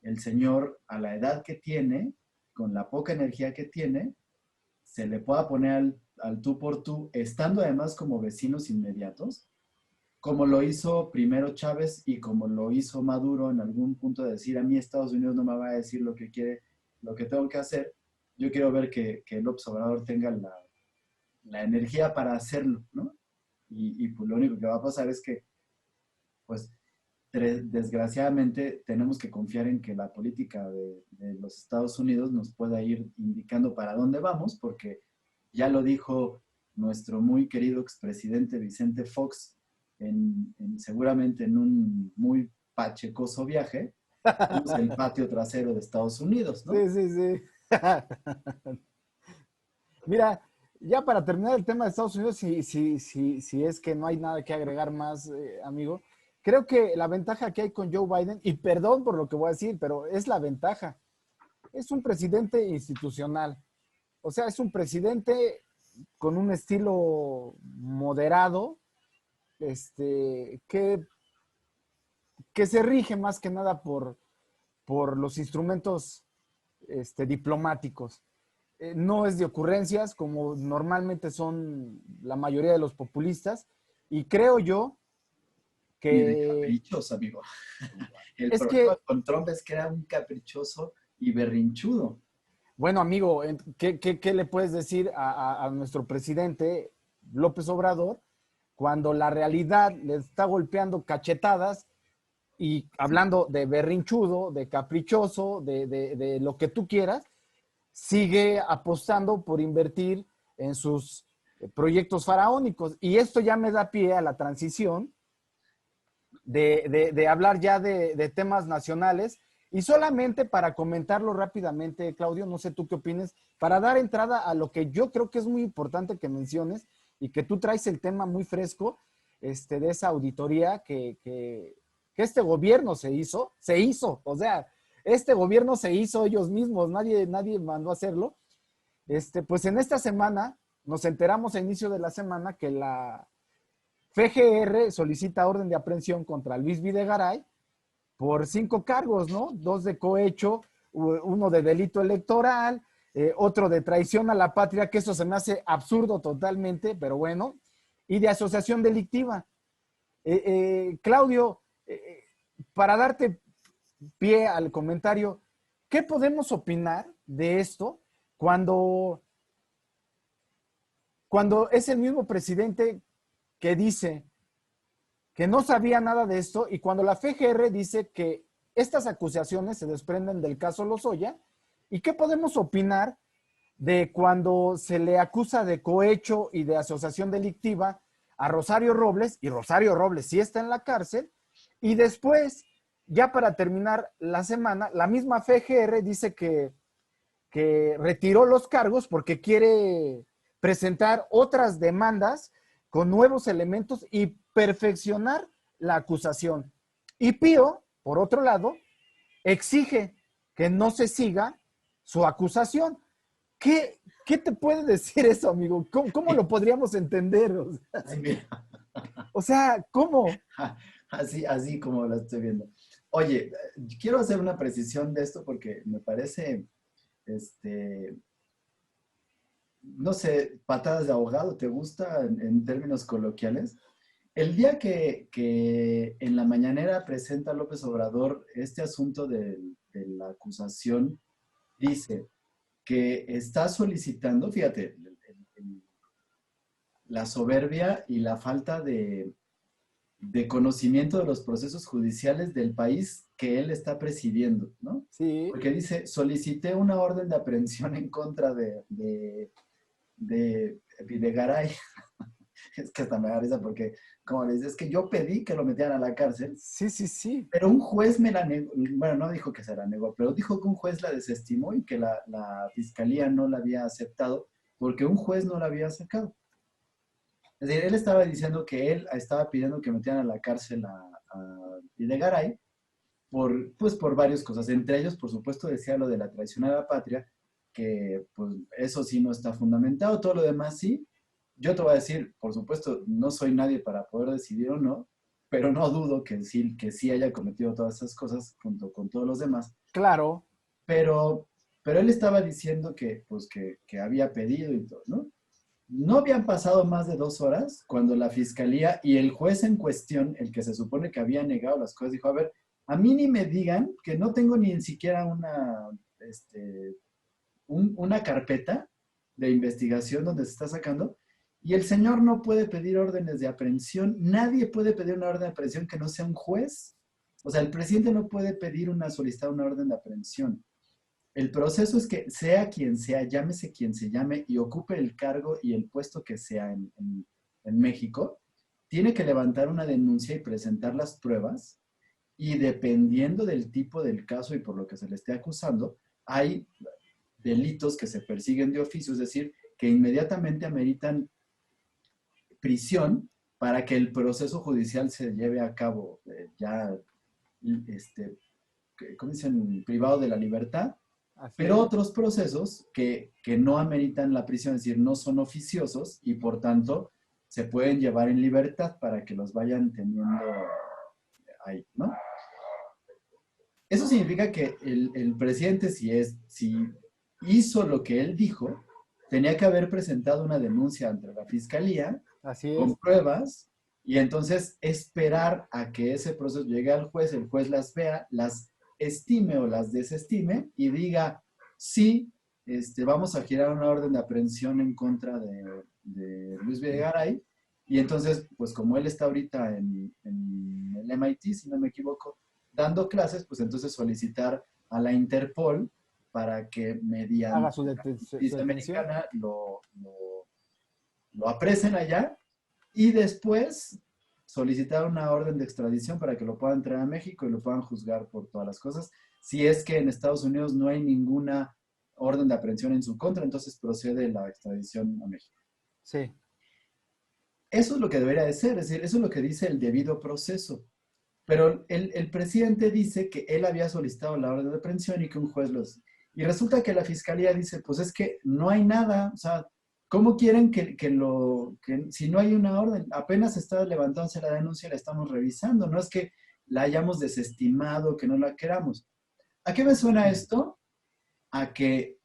[SPEAKER 1] el señor, a la edad que tiene, con la poca energía que tiene, se le pueda poner al tú por tú, estando además como vecinos inmediatos, como lo hizo primero Chávez y como lo hizo Maduro en algún punto de decir, a mí Estados Unidos no me va a decir lo que quiere, lo que tengo que hacer. Yo quiero ver que López Obrador tenga la energía para hacerlo, ¿no? Y pues lo único que va a pasar es que, pues, desgraciadamente tenemos que confiar en que la política de los Estados Unidos nos pueda ir indicando para dónde vamos, porque ya lo dijo nuestro muy querido expresidente Vicente Fox, seguramente en un muy pachecoso viaje, vimos el patio trasero de Estados Unidos, ¿no?
[SPEAKER 2] Sí, sí, sí. Mira, ya para terminar el tema de Estados Unidos, si es que no hay nada que agregar más, amigo, creo que la ventaja que hay con Joe Biden, y perdón por lo que voy a decir, pero es la ventaja, es un presidente institucional. O sea, es un presidente con un estilo moderado, que se rige más que nada por los instrumentos diplomáticos. No es de ocurrencias como normalmente son la mayoría de los populistas, y creo yo
[SPEAKER 1] Ni de
[SPEAKER 2] que
[SPEAKER 1] caprichos, amigo. El
[SPEAKER 2] es
[SPEAKER 1] problema
[SPEAKER 2] que,
[SPEAKER 1] con Trump es que era un caprichoso y berrinchudo.
[SPEAKER 2] bueno, amigo, ¿qué le puedes decir a nuestro presidente López Obrador cuando la realidad le está golpeando cachetadas y hablando de berrinchudo, de caprichoso, de lo que tú quieras, sigue apostando por invertir en sus proyectos faraónicos? Y esto ya me da pie a la transición de hablar ya de temas nacionales. Y solamente para comentarlo rápidamente, Claudio, no sé tú qué opines, para dar entrada a lo que yo creo que es muy importante que menciones y que tú traes el tema muy fresco de esa auditoría que este gobierno se hizo, o sea, este gobierno se hizo ellos mismos, nadie mandó a hacerlo. Pues en esta semana nos enteramos a inicio de la semana que la FGR solicita orden de aprehensión contra Luis Videgaray por 5 cargos, ¿no? 2 de cohecho, uno de delito electoral, otro de traición a la patria, que eso se me hace absurdo totalmente, pero bueno, y de asociación delictiva. Claudio, para darte pie al comentario, ¿qué podemos opinar de esto cuando, cuando es el mismo presidente que dice que no sabía nada de esto, y cuando la FGR dice que estas acusaciones se desprenden del caso Lozoya? ¿Y qué podemos opinar de cuando se le acusa de cohecho y de asociación delictiva a Rosario Robles, y Rosario Robles sí está en la cárcel, y después, ya para terminar la semana, la misma FGR dice que retiró los cargos porque quiere presentar otras demandas con nuevos elementos y perfeccionar la acusación? Y Pío, por otro lado, exige que no se siga su acusación. ¿Qué te puede decir eso, amigo? ¿Cómo lo podríamos entender?
[SPEAKER 1] Ay, mira,
[SPEAKER 2] O sea, ¿cómo?
[SPEAKER 1] así como lo estoy viendo. Oye, quiero hacer una precisión de esto porque me parece, este, no sé, patadas de ahogado, ¿te gusta en términos coloquiales? El día que en la mañanera presenta López Obrador este asunto de la acusación dice que está solicitando, fíjate, la soberbia y la falta de conocimiento de los procesos judiciales del país que él está presidiendo, ¿no?
[SPEAKER 2] Sí,
[SPEAKER 1] Porque dice, solicité una orden de aprehensión en contra de Videgaray. Es que hasta me da risa porque, como le dices, es que yo pedí que lo metieran a la cárcel,
[SPEAKER 2] sí, sí, sí.
[SPEAKER 1] pero un juez me la negó, bueno, no dijo que se la negó, pero dijo que un juez la desestimó y que la fiscalía no la había aceptado porque un juez no la había sacado. Es decir, él estaba diciendo que él estaba pidiendo que metieran a la cárcel a Videgaray pues, por varias cosas. Entre ellos, por supuesto, decía lo de la traición a la patria, que pues eso sí no está fundamentado, todo lo demás sí. Yo te voy a decir, por supuesto, no soy nadie para poder decidir o no, pero no dudo que sí haya cometido todas esas cosas junto con todos los demás.
[SPEAKER 2] Claro.
[SPEAKER 1] Pero, pero él estaba diciendo que, pues, que había pedido y todo, ¿no? No habían pasado más de 2 horas cuando la fiscalía y el juez en cuestión, el que se supone que había negado las cosas, dijo, a ver, a mí ni me digan que no tengo ni siquiera una carpeta de investigación donde se está sacando, y el señor no puede pedir órdenes de aprehensión, nadie puede pedir una orden de aprehensión que no sea un juez. O sea, el presidente no puede pedir solicitar una orden de aprehensión. El proceso es que sea quien sea, llámese quien se llame y ocupe el cargo y el puesto que sea en México, tiene que levantar una denuncia y presentar las pruebas y dependiendo del tipo del caso y por lo que se le esté acusando, hay delitos que se persiguen de oficio, es decir, que inmediatamente ameritan prisión para que el proceso judicial se lleve a cabo ya, ¿cómo dicen? Privado de la libertad.
[SPEAKER 2] Así
[SPEAKER 1] Pero
[SPEAKER 2] es.
[SPEAKER 1] otros procesos que no ameritan la prisión, es decir, no son oficiosos y por tanto se pueden llevar en libertad para que los vayan teniendo ahí, ¿no? Eso significa que el presidente, si hizo lo que él dijo, tenía que haber presentado una denuncia ante la fiscalía
[SPEAKER 2] Así
[SPEAKER 1] con
[SPEAKER 2] es.
[SPEAKER 1] pruebas y entonces esperar a que ese proceso llegue al juez, el juez las vea, las estime o las desestime y diga, sí, vamos a girar una orden de aprehensión en contra de Luis Videgaray. Y entonces, pues como él está ahorita en el MIT, si no me equivoco, dando clases, pues entonces solicitar a la Interpol para que
[SPEAKER 2] Haga
[SPEAKER 1] mediante
[SPEAKER 2] su,
[SPEAKER 1] la
[SPEAKER 2] su
[SPEAKER 1] justicia
[SPEAKER 2] detención.
[SPEAKER 1] americana lo apresen allá y después solicitar una orden de extradición para que lo puedan traer a México y lo puedan juzgar por todas las cosas. Si es que en Estados Unidos no hay ninguna orden de aprehensión en su contra, entonces procede la extradición a México.
[SPEAKER 2] Sí.
[SPEAKER 1] Eso es lo que debería de ser, es decir, eso es lo que dice el debido proceso. Pero el presidente dice que él había solicitado la orden de aprehensión y que un juez los... Y resulta que la fiscalía dice, pues es que no hay nada, o sea, ¿cómo quieren que si no hay una orden? Apenas está levantándose la denuncia, la estamos revisando, no es que la hayamos desestimado, que no la queramos. ¿A qué me suena esto? A que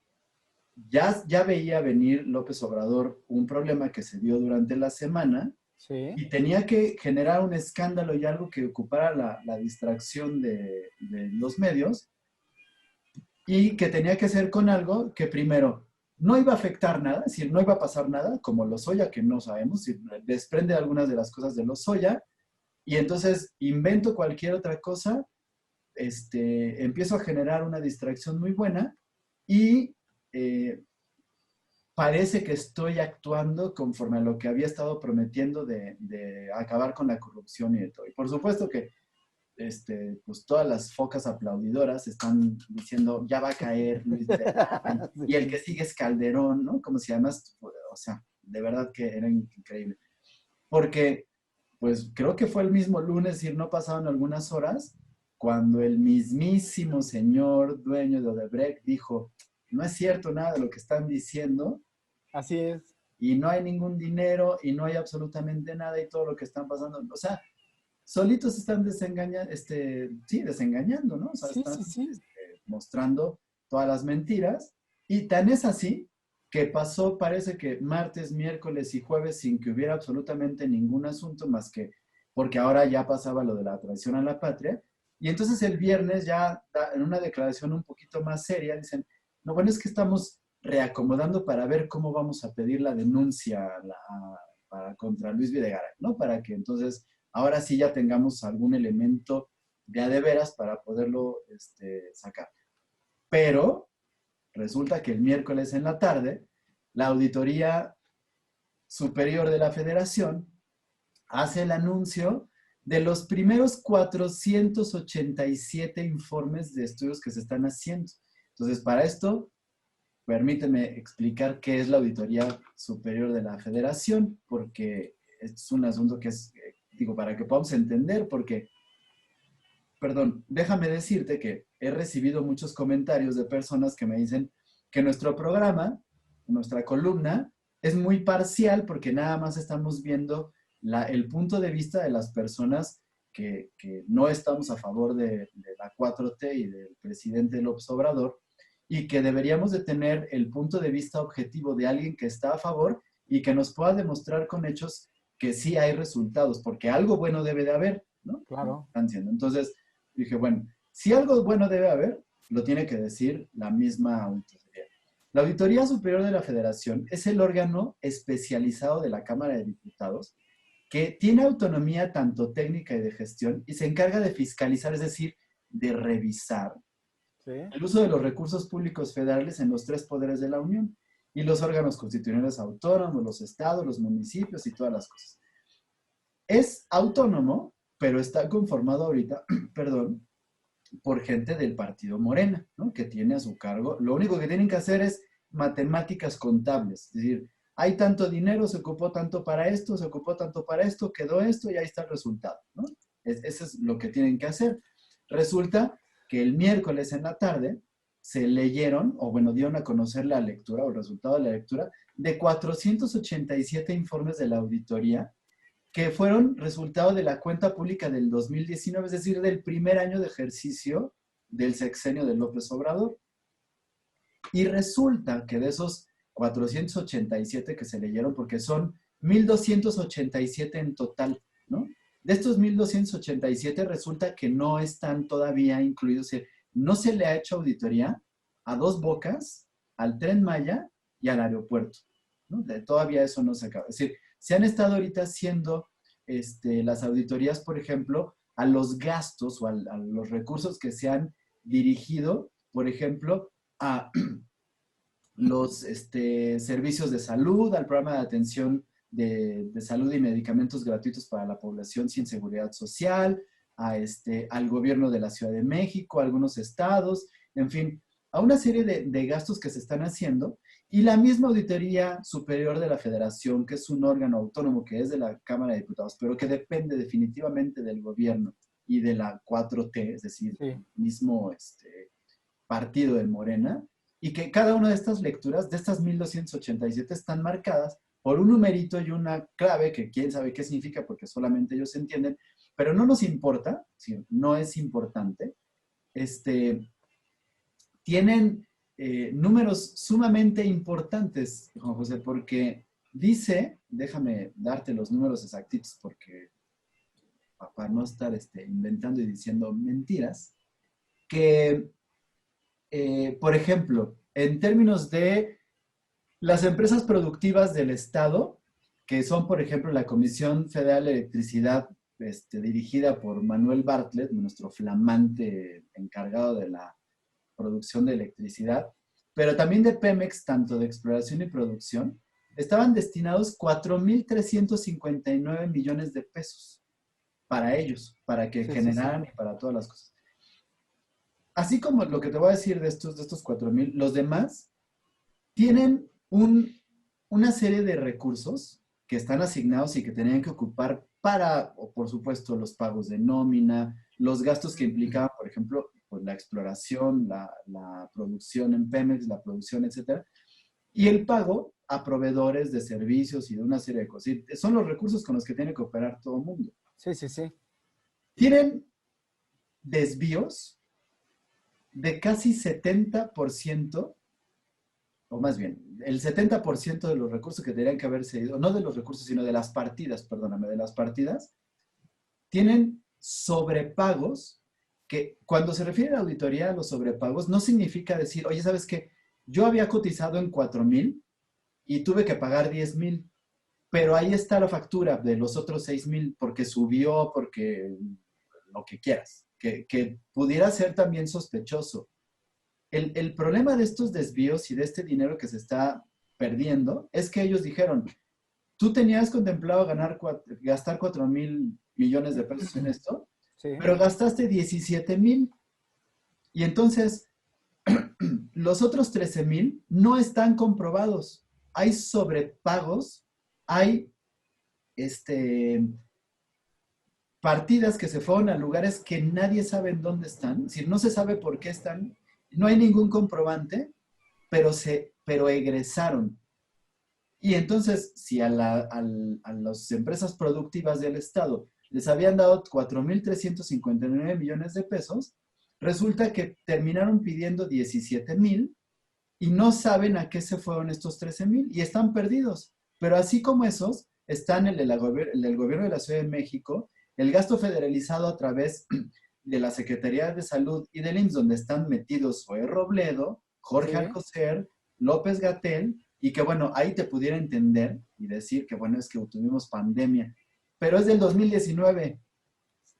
[SPEAKER 1] ya veía venir López Obrador un problema que se dio durante la semana
[SPEAKER 2] Sí.
[SPEAKER 1] y tenía que generar un escándalo y algo que ocupara la distracción de los medios y que tenía que ser con algo que primero no iba a afectar nada, es decir, no iba a pasar nada, como Lozoya, que no sabemos, si desprende algunas de las cosas de Lozoya, y entonces invento cualquier otra cosa, empiezo a generar una distracción muy buena y parece que estoy actuando conforme a lo que había estado prometiendo de acabar con la corrupción y de todo. Y por supuesto que pues todas las focas aplaudidoras están diciendo, ya va a caer Luis Videgaray, y el que
[SPEAKER 2] Sí.
[SPEAKER 1] sigue es Calderón, ¿no? Como si además, o sea, de verdad que era increíble. Porque, pues creo que fue el mismo lunes y no pasaron algunas horas cuando el mismísimo señor dueño de Odebrecht dijo, no es cierto nada de lo que están diciendo,
[SPEAKER 2] Así es.
[SPEAKER 1] y no hay ningún dinero y no hay absolutamente nada y todo lo que están pasando, o sea, solitos están desengañando, ¿no? O sea,
[SPEAKER 2] Sí,
[SPEAKER 1] están
[SPEAKER 2] sí, sí.
[SPEAKER 1] mostrando todas las mentiras y tan es así que pasó, parece que martes, miércoles y jueves sin que hubiera absolutamente ningún asunto más que, porque ahora ya pasaba lo de la traición a la patria, Y entonces el viernes ya en una declaración un poquito más seria dicen, no, bueno, es que estamos reacomodando para ver cómo vamos a pedir la denuncia contra Luis Videgaray, ¿no? Para que entonces ahora sí ya tengamos algún elemento de veras para poderlo sacar. Pero resulta que el miércoles en la tarde, la Auditoría Superior de la Federación hace el anuncio de los primeros 487 informes de estudios que se están haciendo. Entonces, para esto, permíteme explicar qué es la Auditoría Superior de la Federación, porque es un asunto que es, digo, para que podamos entender, porque, perdón, déjame decirte que he recibido muchos comentarios de personas que me dicen que nuestro programa, nuestra columna, es muy parcial porque nada más estamos viendo el punto de vista de las personas que no estamos a favor de la 4T y del presidente López Obrador, y que deberíamos de tener el punto de vista objetivo de alguien que está a favor y que nos pueda demostrar con hechos que sí hay resultados, porque algo bueno debe de haber, ¿no?
[SPEAKER 2] Claro.
[SPEAKER 1] Están diciendo. Entonces dije, bueno, si algo bueno debe haber, lo tiene que decir la misma auditoría. La Auditoría Superior de la Federación es el órgano especializado de la Cámara de Diputados que tiene autonomía tanto técnica y de gestión y se encarga de fiscalizar, es decir, de revisar
[SPEAKER 2] Sí.
[SPEAKER 1] el uso de los recursos públicos federales en los tres poderes de la Unión y los órganos constitucionales autónomos, los estados, los municipios y todas las cosas. Es autónomo, pero está conformado ahorita, perdón, por gente del partido Morena, ¿no? Que tiene a su cargo, lo único que tienen que hacer es matemáticas contables, es decir, hay tanto dinero, se ocupó tanto para esto, se ocupó tanto para esto, quedó esto y ahí está el resultado, ¿no? Eso es lo que tienen que hacer. Resulta que el miércoles en la tarde se leyeron, o bueno, dieron a conocer la lectura o el resultado de la lectura de 487 informes de la auditoría que fueron resultado de la cuenta pública del 2019, es decir, del primer año de ejercicio del sexenio de López Obrador. Y resulta que de esos 487 que se leyeron, porque son 1,287 en total, ¿no? De estos 1,287 resulta que no están todavía incluidos, no se le ha hecho auditoría a Dos Bocas, al Tren Maya y al aeropuerto, ¿no? Todavía eso no se acaba. Es decir, se han estado ahorita haciendo las auditorías, por ejemplo, a los gastos o a los recursos que se han dirigido, por ejemplo, a los servicios de salud, al programa de atención de salud y medicamentos gratuitos para la población sin seguridad social, al gobierno de la Ciudad de México, a algunos estados, en fin, a una serie de gastos que se están haciendo. Y la misma Auditoría Superior de la Federación, que es un órgano autónomo que es de la Cámara de Diputados, pero que depende definitivamente del gobierno y de la 4T, es decir,
[SPEAKER 2] Sí.
[SPEAKER 1] el mismo partido de Morena, y que cada una de estas lecturas, de estas 1,287, están marcadas por un numerito y una clave que quién sabe qué significa porque solamente ellos entienden, pero no nos importa, ¿sí? No es importante. Tienen números sumamente importantes, Juan José, porque dice, déjame darte los números exactitos porque para no estar inventando y diciendo mentiras, que, por ejemplo, en términos de las empresas productivas del Estado, que son, por ejemplo, la Comisión Federal de Electricidad, dirigida por Manuel Bartlett, nuestro flamante encargado de la producción de electricidad, pero también de Pemex, tanto de exploración y producción, estaban destinados 4,359 millones de pesos para ellos, para que generaran y para todas las cosas. Así como lo que te voy a decir de estos 4,000, los demás tienen una serie de recursos que están asignados y que tenían que ocupar para, o por supuesto, los pagos de nómina, los gastos que implicaban, por ejemplo, pues, la exploración, la producción en Pemex, la producción, etcétera, y el pago a proveedores de servicios y de una serie de cosas. Y son los recursos con los que tiene que operar todo el mundo.
[SPEAKER 2] Sí, sí, sí.
[SPEAKER 1] Tienen desvíos de casi 70%, o más bien, el 70% de los recursos que tendrían que haberse ido, no de los recursos, sino de las partidas, perdóname, de las partidas, tienen sobrepagos que cuando se refiere a la auditoría a los sobrepagos, no significa decir, oye, ¿sabes qué? Yo había cotizado en 4,000 y tuve que pagar 10,000, pero ahí está la factura de los otros 6,000 porque subió, porque lo que quieras, que pudiera ser también sospechoso. El problema de estos desvíos y de este dinero que se está perdiendo es que ellos dijeron, tú tenías contemplado gastar 4,000 millones de pesos en esto,
[SPEAKER 2] Sí,
[SPEAKER 1] pero gastaste 17,000. Y entonces, los otros 13,000 no están comprobados. Hay sobrepagos, hay partidas que se fueron a lugares que nadie sabe en dónde están, es decir, no se sabe por qué están, no hay ningún comprobante, pero egresaron. Y entonces, si a las empresas productivas del Estado les habían dado 4,359 millones de pesos, resulta que terminaron pidiendo 17,000 y no saben a qué se fueron estos 13,000 y están perdidos. Pero así como esos, están el del gobierno de la Ciudad de México, el gasto federalizado a través de la Secretaría de Salud y del IMSS, donde están metidos Zoé Robledo, Jorge
[SPEAKER 2] sí.
[SPEAKER 1] Alcocer, López Gatell, y que bueno, ahí te pudiera entender y decir que bueno, es que tuvimos pandemia, pero es del 2019,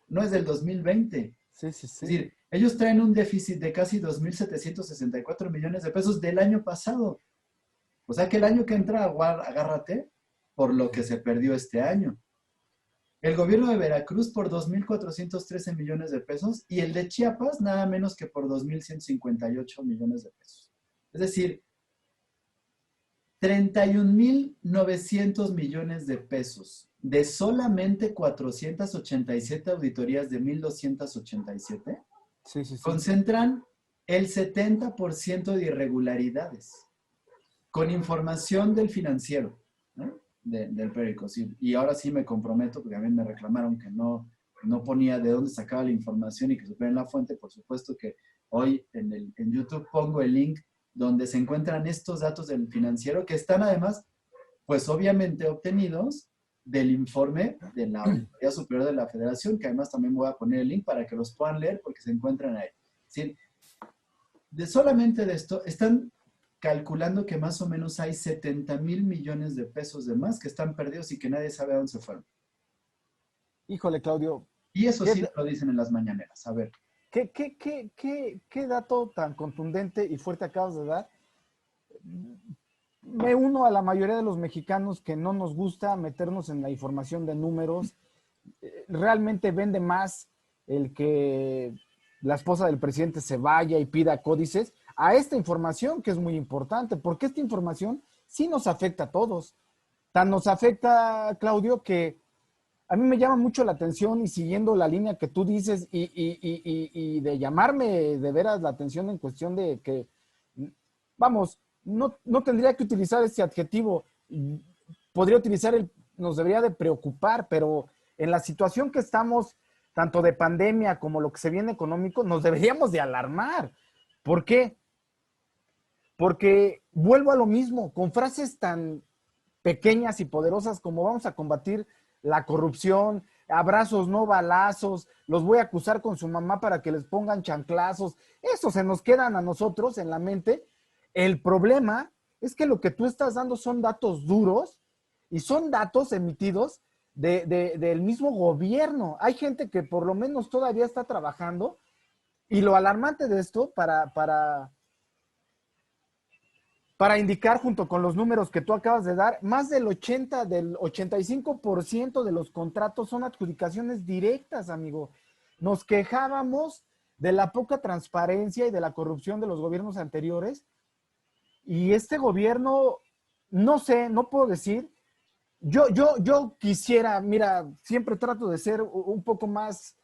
[SPEAKER 1] no es del 2020.
[SPEAKER 2] Sí, sí,
[SPEAKER 1] Es
[SPEAKER 2] sí.
[SPEAKER 1] decir, ellos traen un déficit de casi 2,764 millones de pesos del año pasado. O sea que el año que entra, agárrate por lo que se perdió este año. El gobierno de Veracruz por 2,413 millones de pesos y el de Chiapas nada menos que por 2,158 millones de pesos. Es decir, 31,900 millones de pesos de solamente 487 auditorías de 1,287
[SPEAKER 2] Sí, sí, sí.
[SPEAKER 1] concentran el 70% de irregularidades con información del financiero, ¿no? Del periódico. Sí. Y ahora sí me comprometo, porque a mí me reclamaron que no ponía de dónde sacaba la información y que supieran la fuente. Por supuesto que hoy en YouTube pongo el link donde se encuentran estos datos del financiero que están además, pues obviamente obtenidos del informe de la Auditoría Superior de la Federación, que además también voy a poner el link para que los puedan leer porque se encuentran ahí. ¿Sí? Solamente de esto, están calculando que más o menos hay 70,000 millones de pesos de más que están perdidos y que nadie sabe a dónde se fueron.
[SPEAKER 2] Híjole, Claudio,
[SPEAKER 1] Y eso
[SPEAKER 2] ¿qué,
[SPEAKER 1] sí lo dicen en las mañaneras. A ver,
[SPEAKER 2] qué dato tan contundente y fuerte acabas de dar? Me uno a la mayoría de los mexicanos que no nos gusta meternos en la información de números. Realmente vende más el que la esposa del presidente se vaya y pida códices a esta información que es muy importante, porque esta información sí nos afecta a todos. Tan nos afecta, Claudio, que a mí me llama mucho la atención y siguiendo la línea que tú dices y de llamarme de veras la atención en cuestión de que, vamos, no tendría que utilizar este adjetivo, podría utilizar nos debería de preocupar, pero en la situación que estamos, tanto de pandemia como lo que se viene económico, nos deberíamos de alarmar. ¿Por qué? Porque vuelvo a lo mismo, con frases tan pequeñas y poderosas como vamos a combatir la corrupción, abrazos, no balazos, los voy a acusar con su mamá para que les pongan chanclazos, eso se nos quedan a nosotros en la mente. El problema es que lo que tú estás dando son datos duros y son datos emitidos del mismo gobierno. Hay gente que por lo menos todavía está trabajando y lo alarmante de esto para indicar junto con los números que tú acabas de dar, más del 85% de los contratos son adjudicaciones directas, amigo. Nos quejábamos de la poca transparencia y de la corrupción de los gobiernos anteriores y este gobierno, no sé, no puedo decir, yo quisiera, mira, siempre trato de ser un poco más,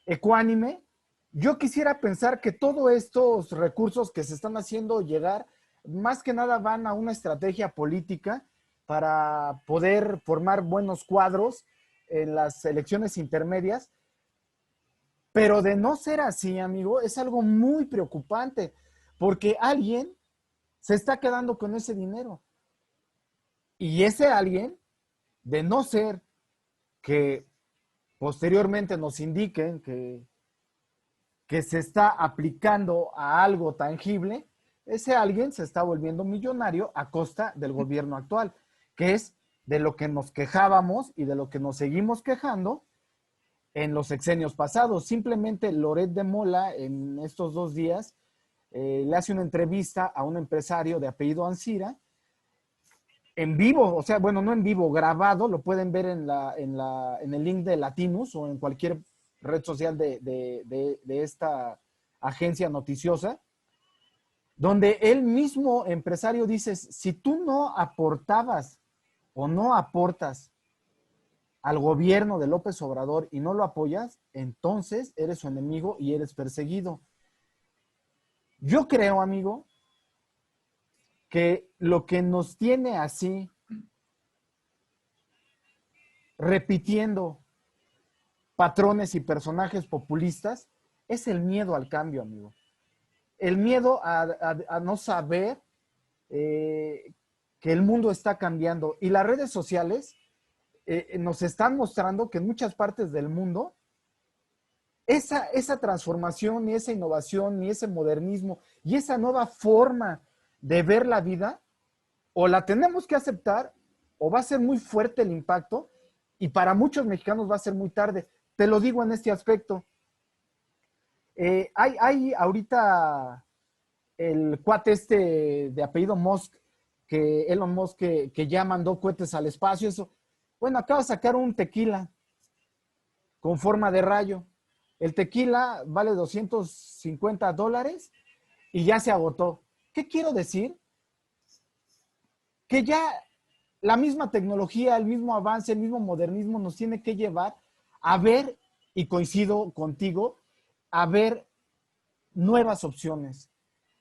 [SPEAKER 2] ecuánime. Yo quisiera pensar que todos estos recursos que se están haciendo llegar, más que nada van a una estrategia política para poder formar buenos cuadros en las elecciones intermedias, pero de no ser así, amigo, es algo muy preocupante, porque alguien se está quedando con ese dinero. Y ese alguien, de no ser que posteriormente nos indiquen que se está aplicando a algo tangible, ese alguien se está volviendo millonario a costa del gobierno actual, que es de lo que nos quejábamos y de lo que nos seguimos quejando en los sexenios pasados. Simplemente Loret de Mola en estos 2 días le hace una entrevista a un empresario de apellido Ancira, en vivo, o sea, bueno, no en vivo, grabado, lo pueden ver en el link de Latinus o en cualquier red social de esta agencia noticiosa, donde el mismo empresario dice, si tú no aportabas o no aportas al gobierno de López Obrador y no lo apoyas, entonces eres su enemigo y eres perseguido. Yo creo, amigo, que lo que nos tiene así, repitiendo patrones y personajes populistas, es el miedo al cambio, amigo. El miedo a no saber que el mundo está cambiando. Y las redes sociales nos están mostrando que en muchas partes del mundo esa transformación y esa innovación y ese modernismo y esa nueva forma de ver la vida, o la tenemos que aceptar o va a ser muy fuerte el impacto y para muchos mexicanos va a ser muy tarde. Te lo digo en este aspecto. Hay ahorita el cuate este de apellido Musk, que Elon Musk, que ya mandó cohetes al espacio, eso. Bueno, acaba de sacar un tequila con forma de rayo. El tequila vale $250 y ya se agotó. ¿Qué quiero decir? Que ya la misma tecnología, el mismo avance, el mismo modernismo nos tiene que llevar a ver, y coincido contigo, a ver nuevas opciones,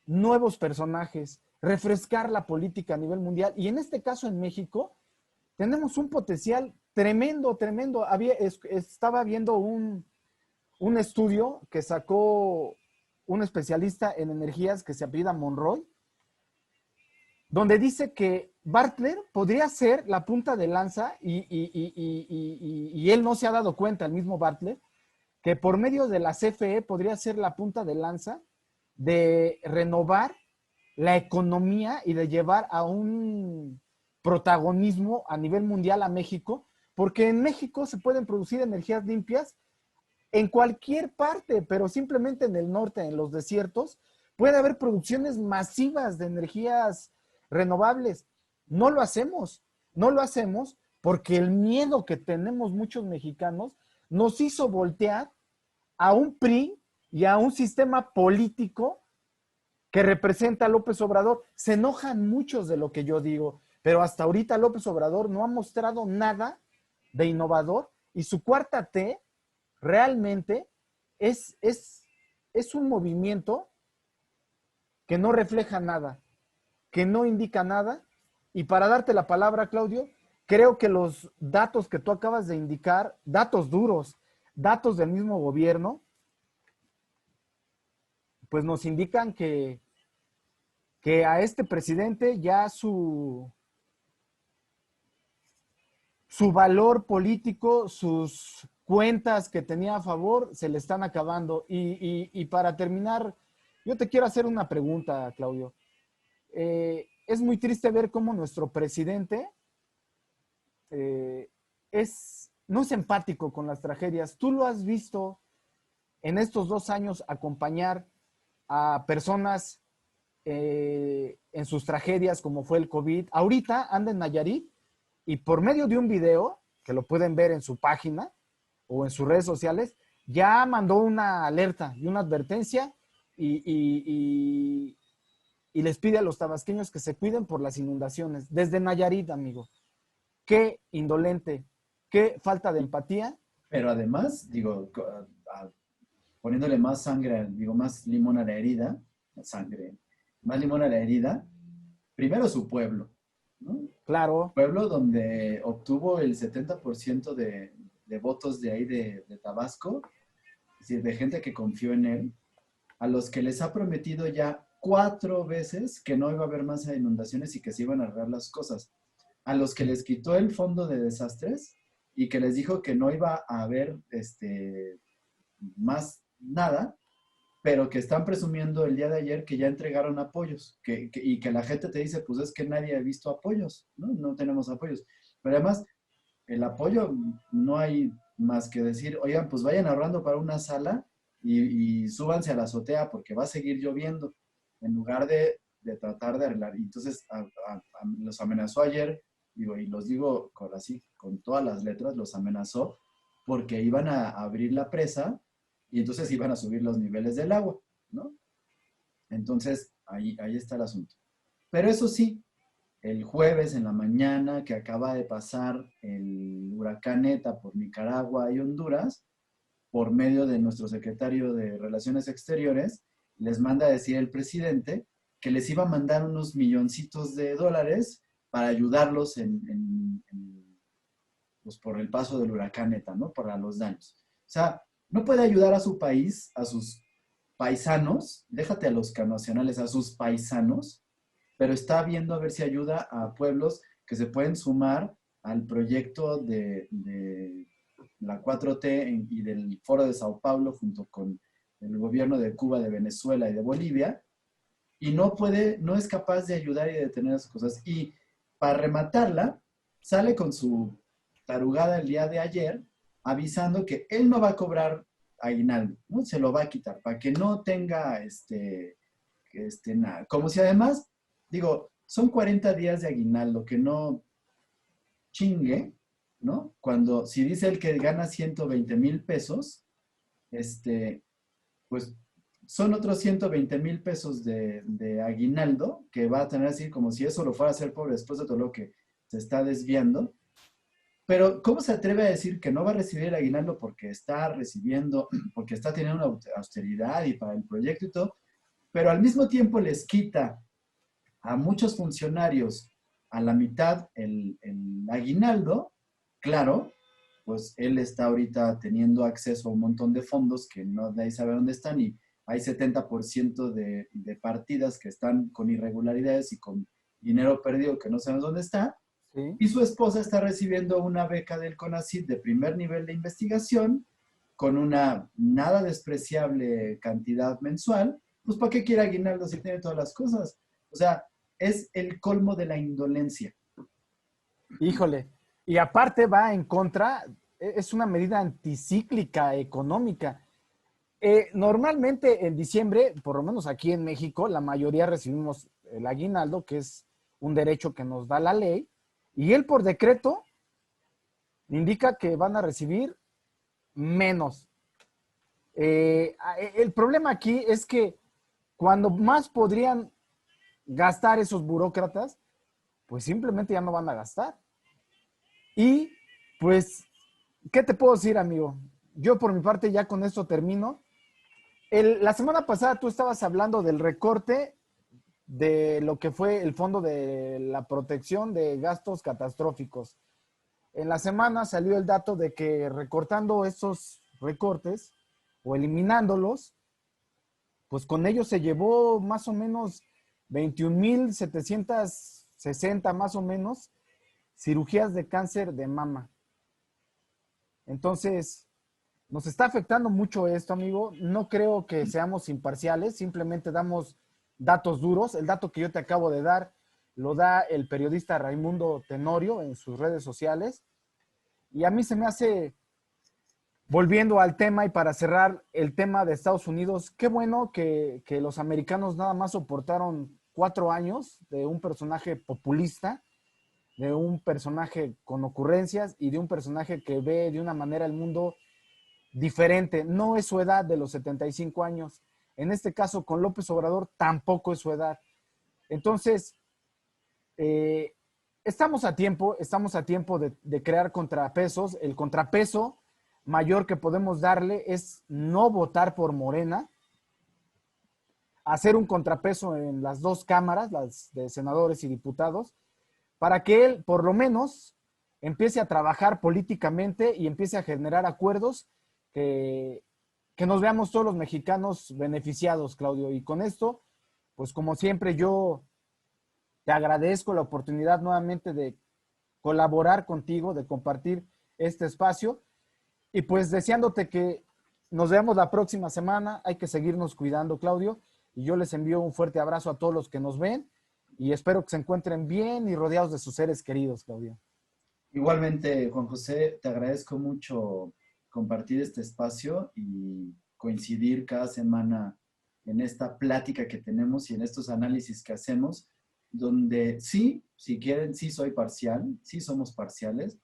[SPEAKER 2] nuevos personajes, refrescar la política a nivel mundial. Y en este caso en México tenemos un potencial tremendo, tremendo. Estaba viendo un estudio que sacó un especialista en energías que se apellida Monroy, donde dice que Bartlett podría ser la punta de lanza y él no se ha dado cuenta, el mismo Bartlett, que por medio de la CFE podría ser la punta de lanza de renovar la economía y de llevar a un protagonismo a nivel mundial a México, porque en México se pueden producir energías limpias en cualquier parte, pero simplemente en el norte, en los desiertos, puede haber producciones masivas de energías renovables. No lo hacemos, no lo hacemos porque el miedo que tenemos muchos mexicanos nos hizo voltear a un PRI y a un sistema político que representa a López Obrador. Se enojan muchos de lo que yo digo, pero hasta ahorita López Obrador no ha mostrado nada de innovador y su cuarta T realmente es un movimiento que no refleja nada, que no indica nada. Y para darte la palabra, Claudio, creo que los datos que tú acabas de indicar, datos duros, datos del mismo gobierno, pues nos indican que a este presidente ya su valor político, sus cuentas que tenía a favor, se le están acabando. Y para terminar, yo te quiero hacer una pregunta, Claudio. Es muy triste ver cómo nuestro presidente no es empático con las tragedias. ¿Tú lo has visto en estos 2 años acompañar a personas en sus tragedias como fue el COVID? Ahorita anda en Nayarit y por medio de un video, que lo pueden ver en su página o en sus redes sociales, ya mandó una alerta y una advertencia y les pide a los tabasqueños que se cuiden por las inundaciones. Desde Nayarit, amigo. Qué indolente, qué falta de empatía.
[SPEAKER 1] Pero además, digo, poniéndole más sangre, digo, más limón a la herida, más limón a la herida, primero su pueblo, ¿no?
[SPEAKER 2] Claro.
[SPEAKER 1] Pueblo donde obtuvo el 70% de votos de ahí de Tabasco, es decir, de gente que confió en él, a los que les ha prometido ya 4 veces que no iba a haber más inundaciones y que se iban a arreglar las cosas, a los que les quitó el fondo de desastres y que les dijo que no iba a haber más nada, pero que están presumiendo el día de ayer que ya entregaron apoyos, y que la gente te dice, pues es que nadie ha visto apoyos, ¿no? No tenemos apoyos. Pero además, el apoyo no hay más que decir, oigan, pues vayan ahorrando para una sala y súbanse a la azotea porque va a seguir lloviendo, en lugar de tratar de arreglar. Y entonces los amenazó ayer, digo, y los digo así, con todas las letras, los amenazó porque iban a abrir la presa y entonces iban a subir los niveles del agua, ¿no? Entonces, ahí está el asunto. Pero eso sí, el jueves en la mañana que acaba de pasar el huracán ETA por Nicaragua y Honduras, por medio de nuestro secretario de Relaciones Exteriores, les manda a decir el presidente que les iba a mandar unos milloncitos de dólares para ayudarlos pues por el paso del huracán ETA, ¿no? Para los daños. O sea, no puede ayudar a su país, a sus paisanos, déjate a los connacionales, a sus paisanos, pero está viendo a ver si ayuda a pueblos que se pueden sumar al proyecto de la 4T y del Foro de Sao Paulo junto con el gobierno de Cuba, de Venezuela y de Bolivia, y no es capaz de ayudar y de detener las cosas. Y para rematarla, sale con su tarugada el día de ayer, avisando que él no va a cobrar aguinaldo, ¿no? Se lo va a quitar, para que no tenga nada. Como si además, digo, son 40 días de aguinaldo, que no chingue, ¿no? Cuando, si dice el que gana 120,000 pesos, pues son otros 120,000 pesos de aguinaldo que va a tener así como si eso lo fuera a hacer pobre después de todo lo que se está desviando. Pero, ¿cómo se atreve a decir que no va a recibir el aguinaldo porque está recibiendo, porque está teniendo una austeridad y para el proyecto y todo? Pero al mismo tiempo les quita a muchos funcionarios a la mitad el aguinaldo. Claro, pues él está ahorita teniendo acceso a un montón de fondos que no nadie sabe dónde están y hay 70% de partidas que están con irregularidades y con dinero perdido que no sabemos dónde está.
[SPEAKER 2] Sí.
[SPEAKER 1] Y su esposa está recibiendo una beca del CONACYT de primer nivel de investigación con una nada despreciable cantidad mensual. Pues ¿para qué quiere aguinaldo si tiene todas las cosas? O sea, es el colmo de la indolencia.
[SPEAKER 2] Híjole. Y aparte va en contra, es una medida anticíclica económica. Normalmente en diciembre, por lo menos aquí en México, la mayoría recibimos el aguinaldo, que es un derecho que nos da la ley, y él por decreto indica que van a recibir menos. El problema aquí es que cuando más podrían gastar esos burócratas, pues simplemente ya no van a gastar. Y pues, ¿qué te puedo decir, amigo? Yo por mi parte ya con esto termino. La semana pasada tú estabas hablando del recorte de lo que fue el Fondo de la Protección de Gastos Catastróficos. En la semana salió el dato de que recortando esos recortes o eliminándolos, pues con ellos se llevó más o menos 21,760 más o menos cirugías de cáncer de mama. Entonces, nos está afectando mucho esto, amigo. No creo que seamos imparciales, simplemente damos datos duros. El dato que yo te acabo de dar lo da el periodista Raimundo Tenorio en sus redes sociales. Y a mí se me hace, volviendo al tema y para cerrar el tema de Estados Unidos, qué bueno que los americanos nada más soportaron 4 años de un personaje populista, de un personaje con ocurrencias y de un personaje que ve de una manera el mundo diferente. No es su edad de los 75 años. En este caso, con López Obrador, tampoco es su edad. Entonces, estamos a tiempo de crear contrapesos. El contrapeso mayor que podemos darle es no votar por Morena, hacer un contrapeso en las dos cámaras, las de senadores y diputados, para que él, por lo menos, empiece a trabajar políticamente y empiece a generar acuerdos que nos veamos todos los mexicanos beneficiados, Claudio. Y con esto, pues como siempre, yo te agradezco la oportunidad nuevamente de colaborar contigo, de compartir este espacio. Y pues deseándote que nos veamos la próxima semana. Hay que seguirnos cuidando, Claudio. Y yo les envío un fuerte abrazo a todos los que nos ven. Y espero que se encuentren bien y rodeados de sus seres queridos, Claudio.
[SPEAKER 1] Igualmente, Juan José, te agradezco mucho compartir este espacio y coincidir cada semana en esta plática que tenemos y en estos análisis que hacemos, donde sí, si quieren, sí soy parcial, sí somos parciales,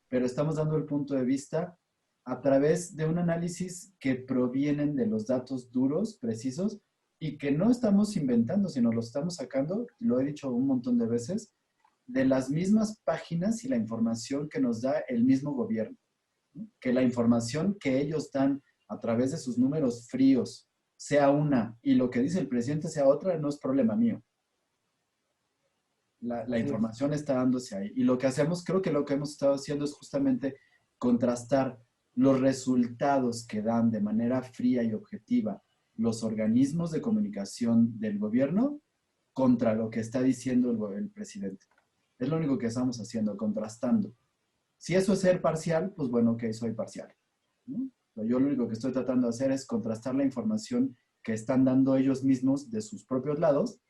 [SPEAKER 1] pero estamos dando el punto de vista a través de un análisis que provienen de los datos duros, precisos, y que no estamos inventando, sino los estamos sacando, lo he dicho un montón de veces, de las mismas páginas y la información que nos da el mismo gobierno, ¿no? Que la información que ellos dan a través de sus números fríos sea una y lo que dice el presidente sea otra, no es problema mío. La
[SPEAKER 2] Así es.
[SPEAKER 1] información está dándose ahí. Y lo que hacemos, creo que lo que hemos estado haciendo es justamente contrastar los resultados que dan de manera fría y objetiva los organismos de comunicación del gobierno contra lo que está diciendo el presidente. Es lo único que estamos haciendo, contrastando. Si eso es ser parcial, pues bueno, ok, soy parcial, ¿no? Yo lo único que estoy tratando de hacer es contrastar la información que están dando ellos mismos de sus propios lados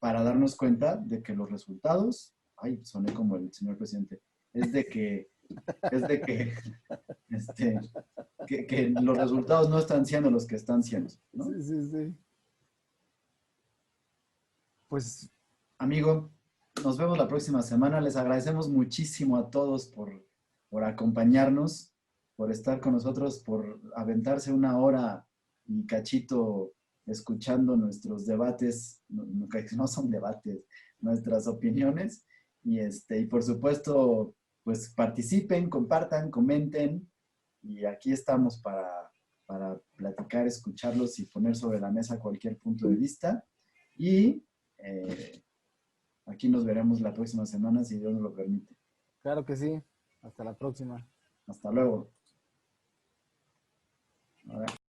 [SPEAKER 1] para darnos cuenta de que los resultados, ay, soné como el señor presidente, es de que, es de que, este, que los resultados no están siendo los que están siendo, ¿no?
[SPEAKER 2] Sí, sí, sí. Pues
[SPEAKER 1] Amigo, nos vemos la próxima semana. Les agradecemos muchísimo a todos por acompañarnos, por estar con nosotros, por aventarse una hora y cachito escuchando nuestros debates, que no son debates, nuestras opiniones. Y por supuesto, pues participen, compartan, comenten. Y aquí estamos para platicar, escucharlos y poner sobre la mesa cualquier punto de vista. Y aquí nos veremos la próxima semana, si Dios nos lo permite.
[SPEAKER 2] claro que sí. Hasta la próxima.
[SPEAKER 1] Hasta luego. A ver.